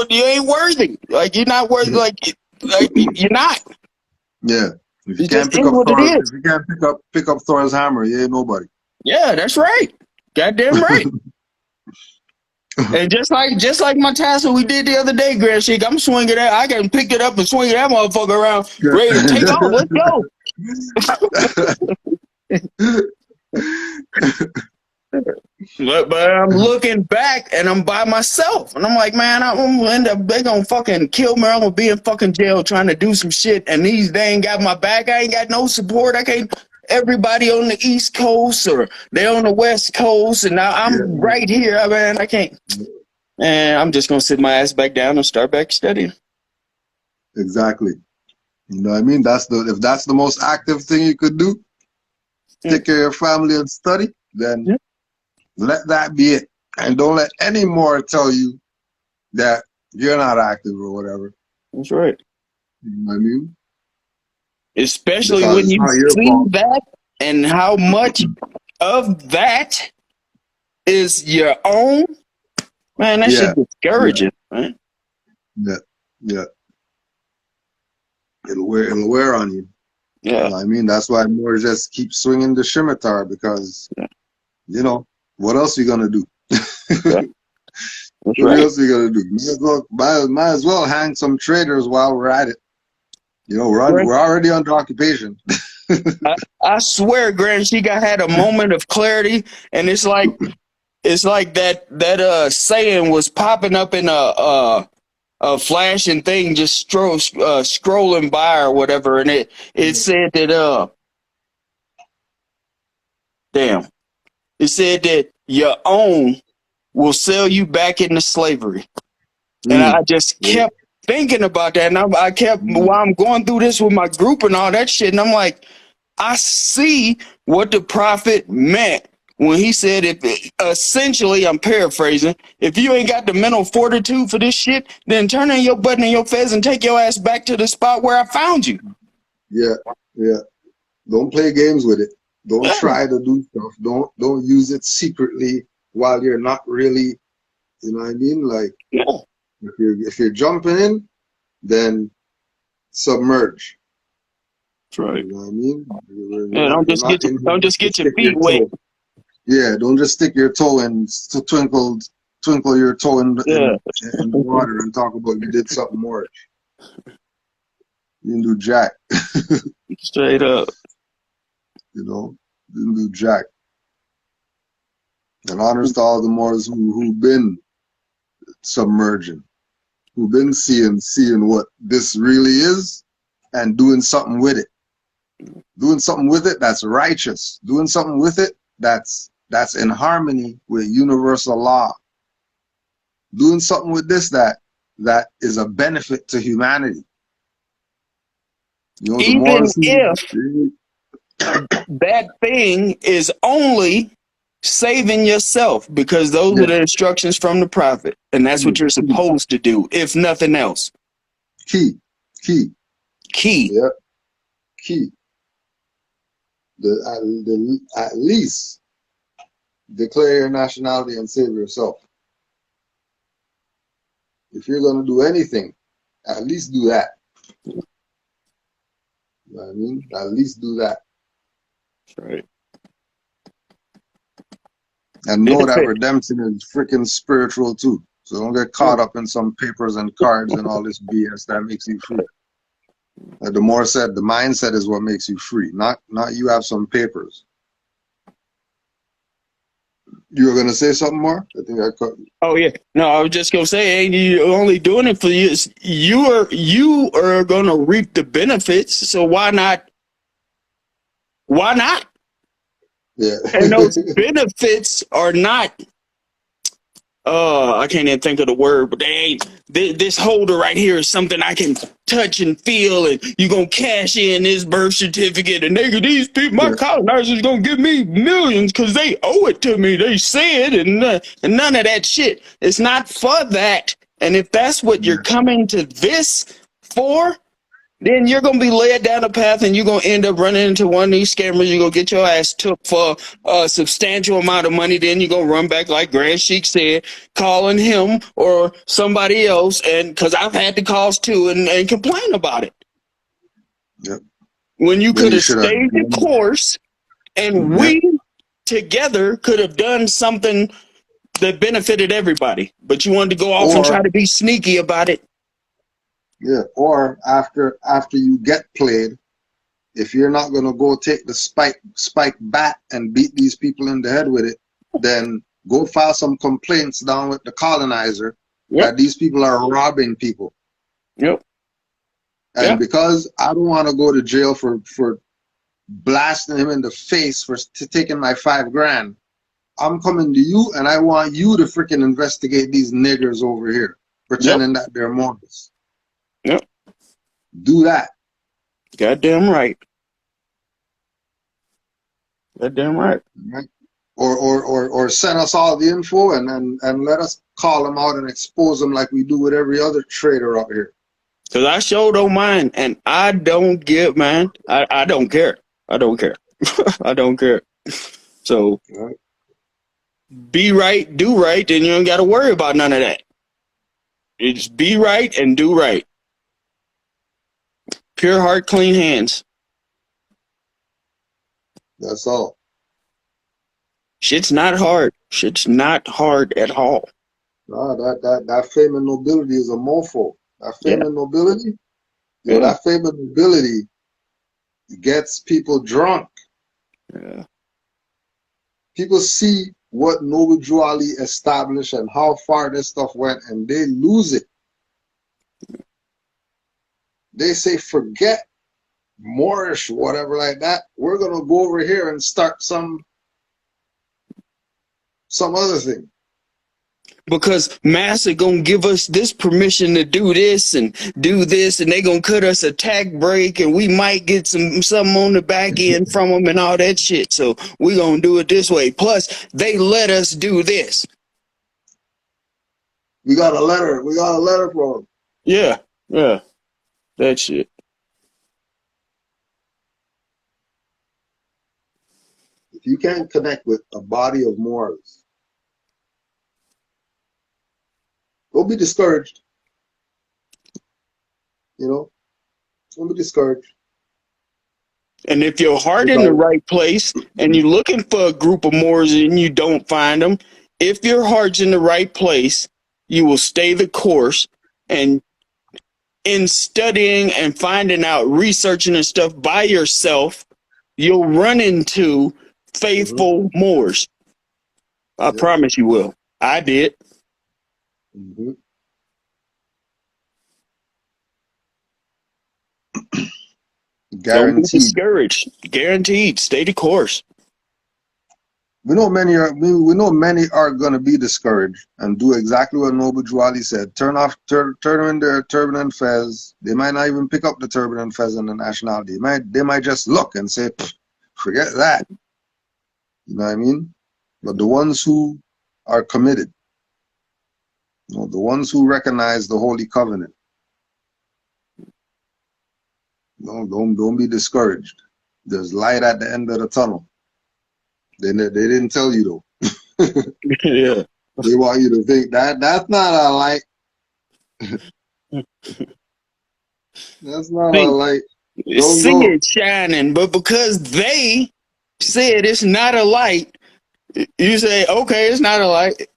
you ain't worthy. Like, you're not worthy. Like you're not. Yeah. If you It can't just is what it is. if you can't pick up Thor's hammer, you ain't nobody. Yeah, that's right. Goddamn right. And just like my tassel we did the other day, Grand Sheik, I'm swinging that. I can pick it up and swing that motherfucker around, ready to take off. Let's go. But I'm looking back and I'm by myself, and I'm like, man, I'm gonna end up. They gonna fucking kill me. I'm gonna be in fucking jail trying to do some shit, and they ain't got my back. I ain't got no support. I can't. Everybody on the East Coast or they're on the West Coast, and now I'm right here. Man, I can't. And I'm just gonna sit my ass back down and start back studying. Exactly. You know what I mean? If that's the most active thing you could do, take care of your family and study, then let that be it. And don't let any more tell you that you're not active or whatever. That's right. You know what I mean? Especially because when you see that and how much of that is your own, man, that shit discouraging, man. Yeah. It'll wear on you. Yeah. You know what I mean, that's why more just keep swinging the scimitar because, you know, what else are you gonna do? What else are you gonna do? Might as well hang some traders while we're at it. You know, we're already under occupation. I swear, Grand Sheik, I had a moment of clarity, and it's like that saying was popping up in a flashing thing, just scrolling by or whatever, and it said that it said that your own will sell you back into slavery, and I just kept thinking about that, and I kept while I'm going through this with my group and all that shit, and I'm like, I see what the prophet meant when he said, essentially, I'm paraphrasing, if you ain't got the mental fortitude for this shit, then turn in your button in your fez and take your ass back to the spot where I found you. Yeah. Don't play games with it. Don't Yeah. try to do stuff. Don't use it secretly while you're not really, you know what I mean? Like Yeah. if you're jumping in, then submerge. That's right. You know what I mean? Yeah, You're not in here don't just just to get your stick your feet wet. toe. Yeah, don't just stick your toe and twinkle your toe Yeah. in the water and talk about you did something more. You didn't do jack. Straight up. You know, didn't do jack. And honors to all the Moors who been submerging, who been seeing what this really is and doing something with it. Doing something with it that's righteous. Doing something with it that's in harmony with universal law. Doing something with this that is a benefit to humanity. You know, the Even Moors if that thing is only saving yourself, because those yeah, were the instructions from the prophet, and that's what you're key, supposed to do, if nothing else. key, Key. yeah, key. At least declare your nationality and save yourself. If you're gonna do anything, at least do that. You know what I mean? At least do that. That's right. And know that Benefit. redemption is freaking spiritual too. So don't get caught up in some papers and cards and all this BS that makes you free. Like the more said, the mindset is what makes you free, not you have some papers. You were gonna say something more? I think I cut you. Oh yeah. No, I was just gonna say, ain't you only doing it for you? You are gonna reap the benefits. So why not? Why not? Yeah. And those benefits are not. I can't even think of the word, but they ain't. This holder right here is something I can touch and feel, and you gonna cash in this birth certificate, and these people, my Yeah. colonizers, gonna give me millions because they owe it to me. They said, and none of that shit. It's not for that. And if that's what you're coming to this for, then you're going to be led down a path and you're going to end up running into one of these scammers. You're going to get your ass took for a substantial amount of money. Then you're going to run back, like Grand Sheik said, calling him or somebody else. And because I've had the calls too and complain about it. Yep. When you When could you have should have stayed the done. course and Yep. we together could have done something that benefited everybody. But you wanted to go off and try Or to be sneaky about it. yeah, or after you get played, if you're not gonna go take the spike bat and beat these people in the head with it, then go file some complaints down with the colonizer that Yep. these people are robbing people. Yep. And Yep. because I don't want to go to jail for blasting him in the face for taking my $5,000, I'm coming to you and I want you to freaking investigate these niggers over here, Yep. pretending that they're Mormons. Yep. Do that. Goddamn right. Goddamn right. Right? Or send us all the info and let us call them out and expose them like we do with every other trader out here. Cause I sure don't mind, and I don't give, man. I don't care. I don't care. I don't care. So Right? be right, do right, then you don't got to worry about none of that. You just be right and do right. Pure heart, clean hands. That's all. Shit's not hard. Shit's not hard at all. No, that fame and nobility is a mofo. That fame Yeah. and nobility, Yeah. that fame and nobility gets people drunk. Yeah. People see what Noble Drew Ali established and how far this stuff went, and they lose it. They say, forget Moorish, whatever like that. We're gonna go over here and start some other thing. Because Massa gonna give us this permission to do this and do this, and they gonna cut us a tax break, and we might get something on the back end from them and all that shit. So we gonna do it this way. Plus, they let us do this. We got a letter. We got a letter from them. Yeah, yeah, that shit. If you can't connect with a body of Moors, don't be discouraged. You know, don't be discouraged. And if your heart in the Because right place and you're looking for a group of Moors and you don't find them, if your heart's in the right place, you will stay the course. And in studying and finding out, researching and stuff by yourself, you'll run into faithful Moors. I yeah. promise you will. I did. Mm-hmm. Don't be Guaranteed. discouraged. Guaranteed. Stay the course. We know many are. We know many are going to be discouraged and do exactly what Noble Juali said. Turn in their turban and fez. They might not even pick up the turban and fez and the nationality. They might just look and say, forget that. You know what I mean? But the ones who are committed, you know, the ones who recognize the Holy Covenant, don't be discouraged. There's light at the end of the tunnel. They didn't tell you though. Yeah. They want you to think that's not a light. That's not a See, light. Don't see go. it shining, but because they said it's not a light, you say, okay, it's not a light.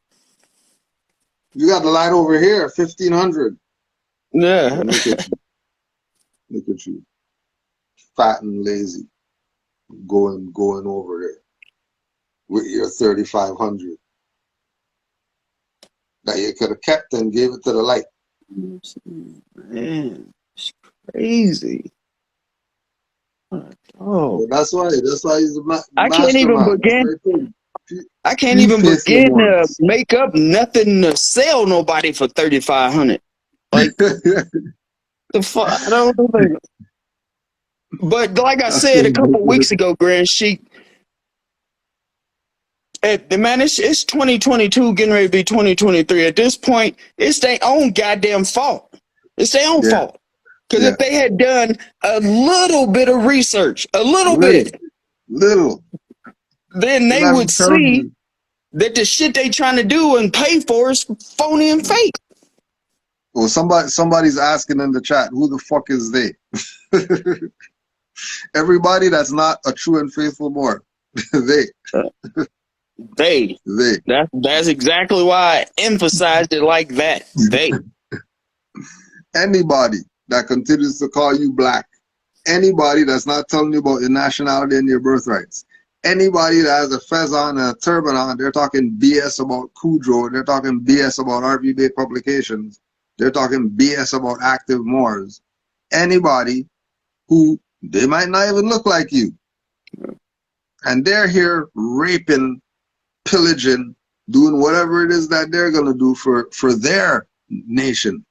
You got the light over here, 1500. Yeah. And look at you. Look at you. Fat and lazy. Going over there with your 3500 that you could have kept and gave it to the light. Man, it's crazy. Oh, But that's why he's a I can't even mastermind. That's begin. what I told you. I can't Few even faithful begin to ones. make up nothing to sell nobody for 3,500. Like the fuck, I don't know. But like I I said a said, couple weeks ago, Grand Sheik, man, it's 2022, getting ready to be 2023. At this point, it's their own goddamn fault. It's their own yeah, fault. Because yeah. if they had done a little bit of research, a little Little, bit, little. then And they I'm would telling see you. that the shit they trying to do and pay for is phony and fake. Well, somebody's asking in the chat, who the fuck is they? Everybody that's not a true and faithful Moor. they. They. They. That's exactly why I emphasized it like that. They. Anybody that continues to call you black, anybody that's not telling you about your nationality and your birthrights, anybody that has a fez on and a turban on, they're talking BS about Kudro, they're talking BS about RV Bay publications, they're talking BS about active Moors. Anybody who, they might not even look like you, and they're here raping, pillaging, doing whatever it is that they're going to do for their nation.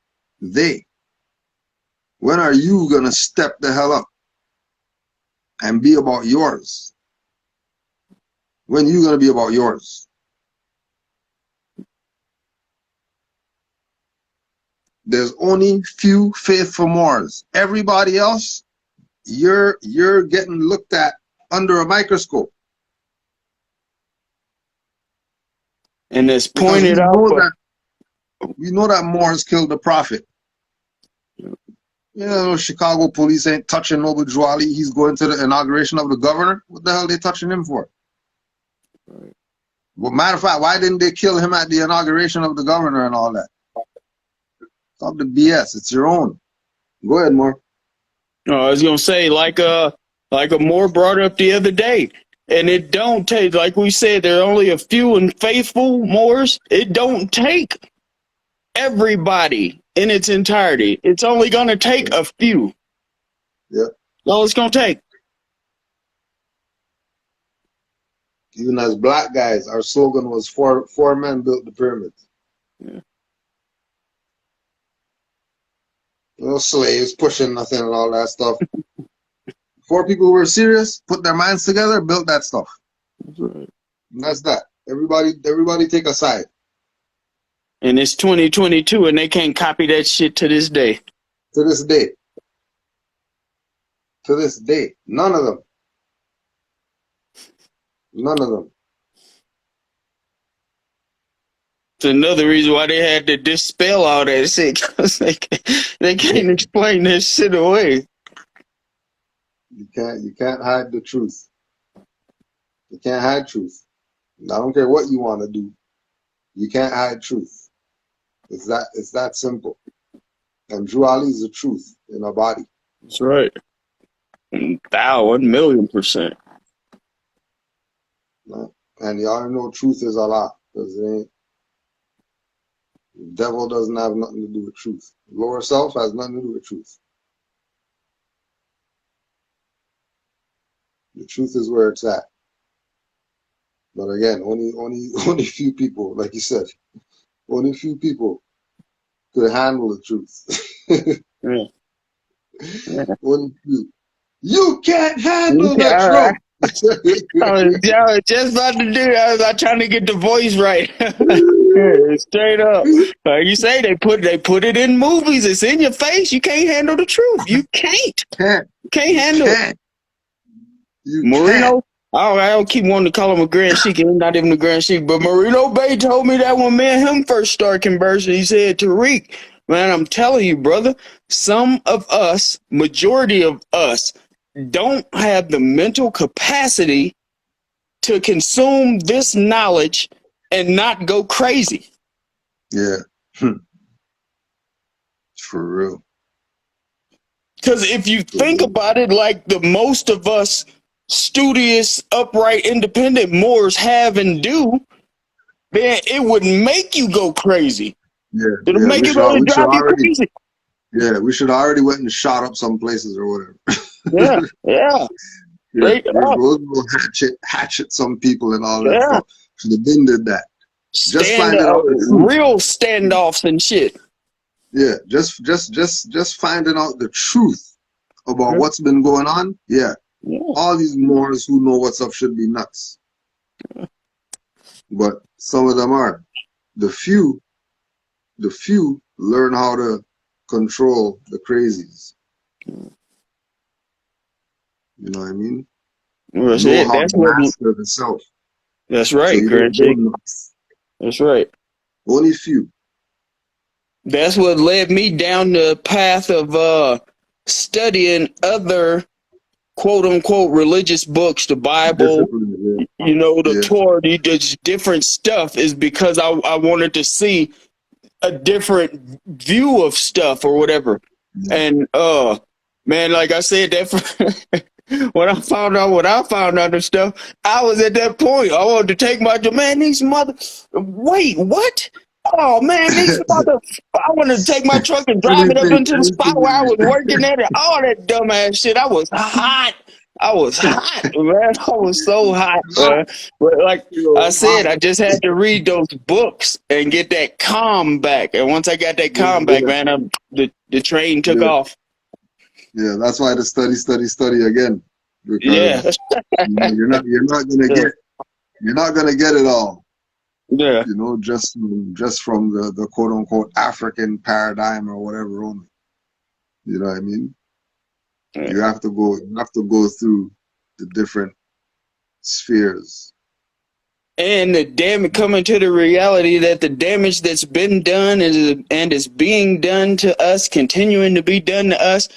When are you going to step the hell up and be about yours? When are you going to be about yours? There's only few faithful Moors. Everybody else, you're getting looked at under a microscope. And it's Because pointed out for we know that Moors killed the prophet. You know, Chicago police ain't touching Noble Juali. He's going to the inauguration of the governor. What the hell are they touching him for? Well, matter of fact, why didn't they kill him at the inauguration of the governor and all that? Stop the BS. It's your own. Go ahead, Moore. I was gonna say, like a Moore brought up the other day, and it don't take, like we said, there are only a few and faithful Moors. It don't take everybody in its entirety. It's only gonna take a few. Yeah. That's all it's gonna take. Even as black guys, our slogan was four men built the pyramids. Yeah. No slaves pushing nothing and all that stuff. 4 people who were serious, put their minds together, built that stuff. That's right. And that's that. Everybody take a side. And it's 2022, and they can't copy that shit to this day. To this day. To this day. None of them. None of them. It's another reason why they had to dispel all that shit, because they can't explain that shit away. You can't hide the truth. You can't hide truth. I don't care what you want to do. You can't hide truth. It's that simple. And Drew Ali is the truth in our body. That's right. 1,000,000,000%. Right? And y'all know truth is Allah. Because the devil doesn't have nothing to do with truth. Lower self has nothing to do with truth. The truth is where it's at. But again, only few people, like you said, only few people could handle the truth. Yeah. Yeah. Only few. You can't handle Okay, the all right. truth. I was just about to do that. I was like trying to get the voice right. Yeah, straight up. Like you say, they put it in movies. It's in your face. You can't handle the truth. You can't. Can't. Can't handle it. Can't. You can't. Marino, I don't keep wanting to call him a Grand Sheik, and he's not even a Grand Sheik, but Marino Bay told me that when me and him first started conversing, he said, Tariq, man, I'm telling you, brother, some of us, majority of us, don't have the mental capacity to consume this knowledge and not go crazy. Yeah. For real. Because if you think about it, like the most of us studious, upright, independent Moors have and do, then it would make you go crazy. Yeah. It'll Yeah. make We it should drive you already. crazy. Yeah. We should already went and shot up some places or whatever. Yeah. Yeah. Yeah. Straight up. Go hatchet some people and all that Yeah. stuff. Should have been did that. Just Stand finding out the truth. real standoffs and shit. Yeah, just finding out the truth about what's been going on. Yeah, Yeah. all these Moors who know what's up should be nuts. But some of them are. The few learn how to control the crazies. You know what I mean? That's Know it. how That's to what. master the self. That's So right, you Grand don't go Chick. nuts. That's right. Only few. That's what led me down the path of studying other quote unquote religious books, the Bible, Discipline. you know, the Yeah. Torah, the different stuff, is because I wanted to see a different view of stuff or whatever. Yeah. And man, like I said, that when I found out and stuff, I was at that point. I wanted to take my man, these mother. Wait, what? Oh man, these mother. I wanted to take my truck and drive it up into the spot where I was working at, and all that dumbass shit. I was hot. Man. I was so hot, man. But like I said, I just had to read those books and get that calm back. And once I got that calm back, man, the train took off. Yeah, that's why the study again. Because Yeah. you're not gonna get it all. Yeah. You know, just from the quote unquote African paradigm or whatever only. You know what I mean? Yeah. You have to go through the different spheres. And coming to the reality that the damage that's been done is being done to us, continuing to be done to us,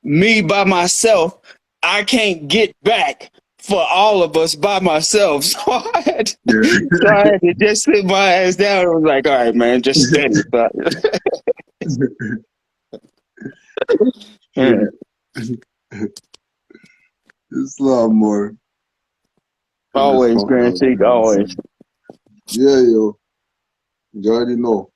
me by myself, I can't get back for all of us by myself. So I had to just sit my ass down and was like, all right, man, just steady. Yeah. It's a lot more. Always, Grand Sheik, always. Yeah, yo. You already know.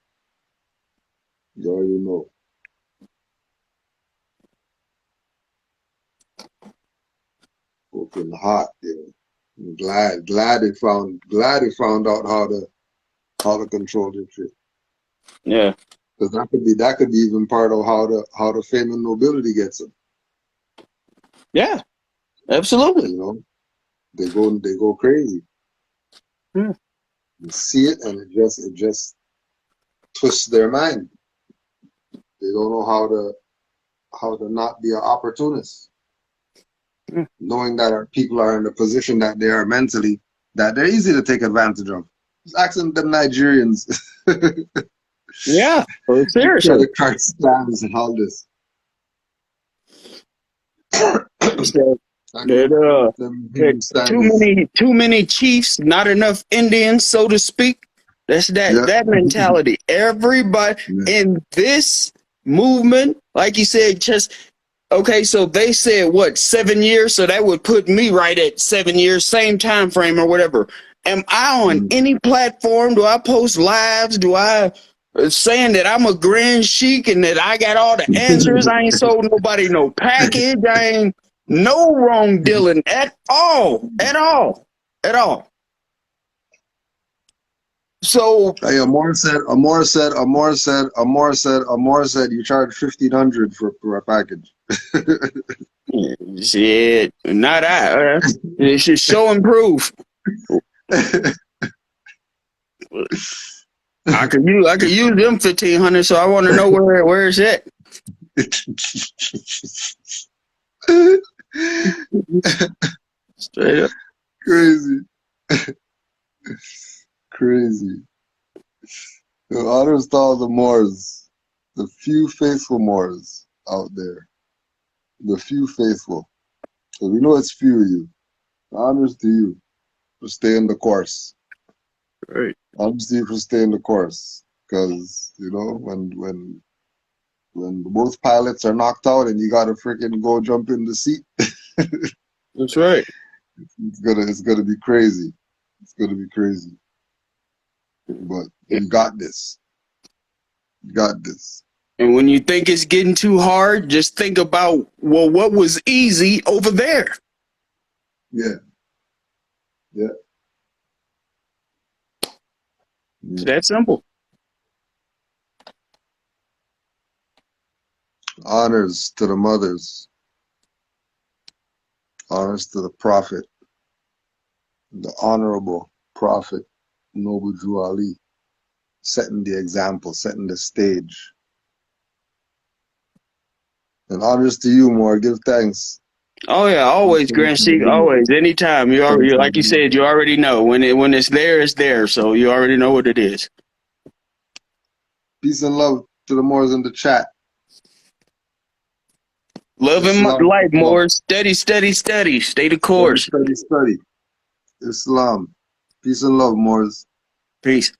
Fucking hot, yeah. I'm glad they found out how to control this shit. Yeah. Because that could be even part of how the fame and nobility gets them. Yeah, absolutely. You know, they go crazy. Yeah. You see it, and it just twists their mind. They don't know how to not be an opportunist. Knowing that our people are in the position that they are mentally, that they're easy to take advantage of. Just asking them Nigerians. Yeah, seriously. Credit card scams and all this. So, too many chiefs, not enough Indians, so to speak. That's that mentality. Everybody in this movement, like you said, just okay. So they said what 7 years, so that would put me right at 7 years, same time frame or whatever. Am I on any platform? Do I post lives? Do I saying that I'm a grand sheik and that I got all the answers? I ain't sold nobody no package. I ain't no wrong dealing at all. So hey, Amor said, you charge 1,500 for a package. Shit, not I. It's just show and proof. I could use them 1,500. So I want to know where it's at. Straight up. Crazy. The honors to all the Moors, the few faithful Moors out there, the few faithful. So we know it's few of you. Honors to you for staying the course. Right. Honors to you for staying the course, because you know when both pilots are knocked out and you gotta freaking go jump in the seat. That's right. It's gonna be crazy. It's gonna be crazy. But you got this. You got this. And when you think it's getting too hard, just think about, well, what was easy over there? Yeah. It's that simple. Honors to the mothers. Honors to the Prophet. The Honorable Prophet Noble Drew Ali. Setting the example, setting the stage. And honors to you, Moore. Give thanks. Oh yeah, always, Grand Sheik. Always, anytime. You already, like you said, you already know when it's there, it's there. So you already know what it is. Peace and love to the Moors in the chat. Love and light, Moors. Steady. Stay the course. Steady. Islam. Peace and love, Moors. Peace.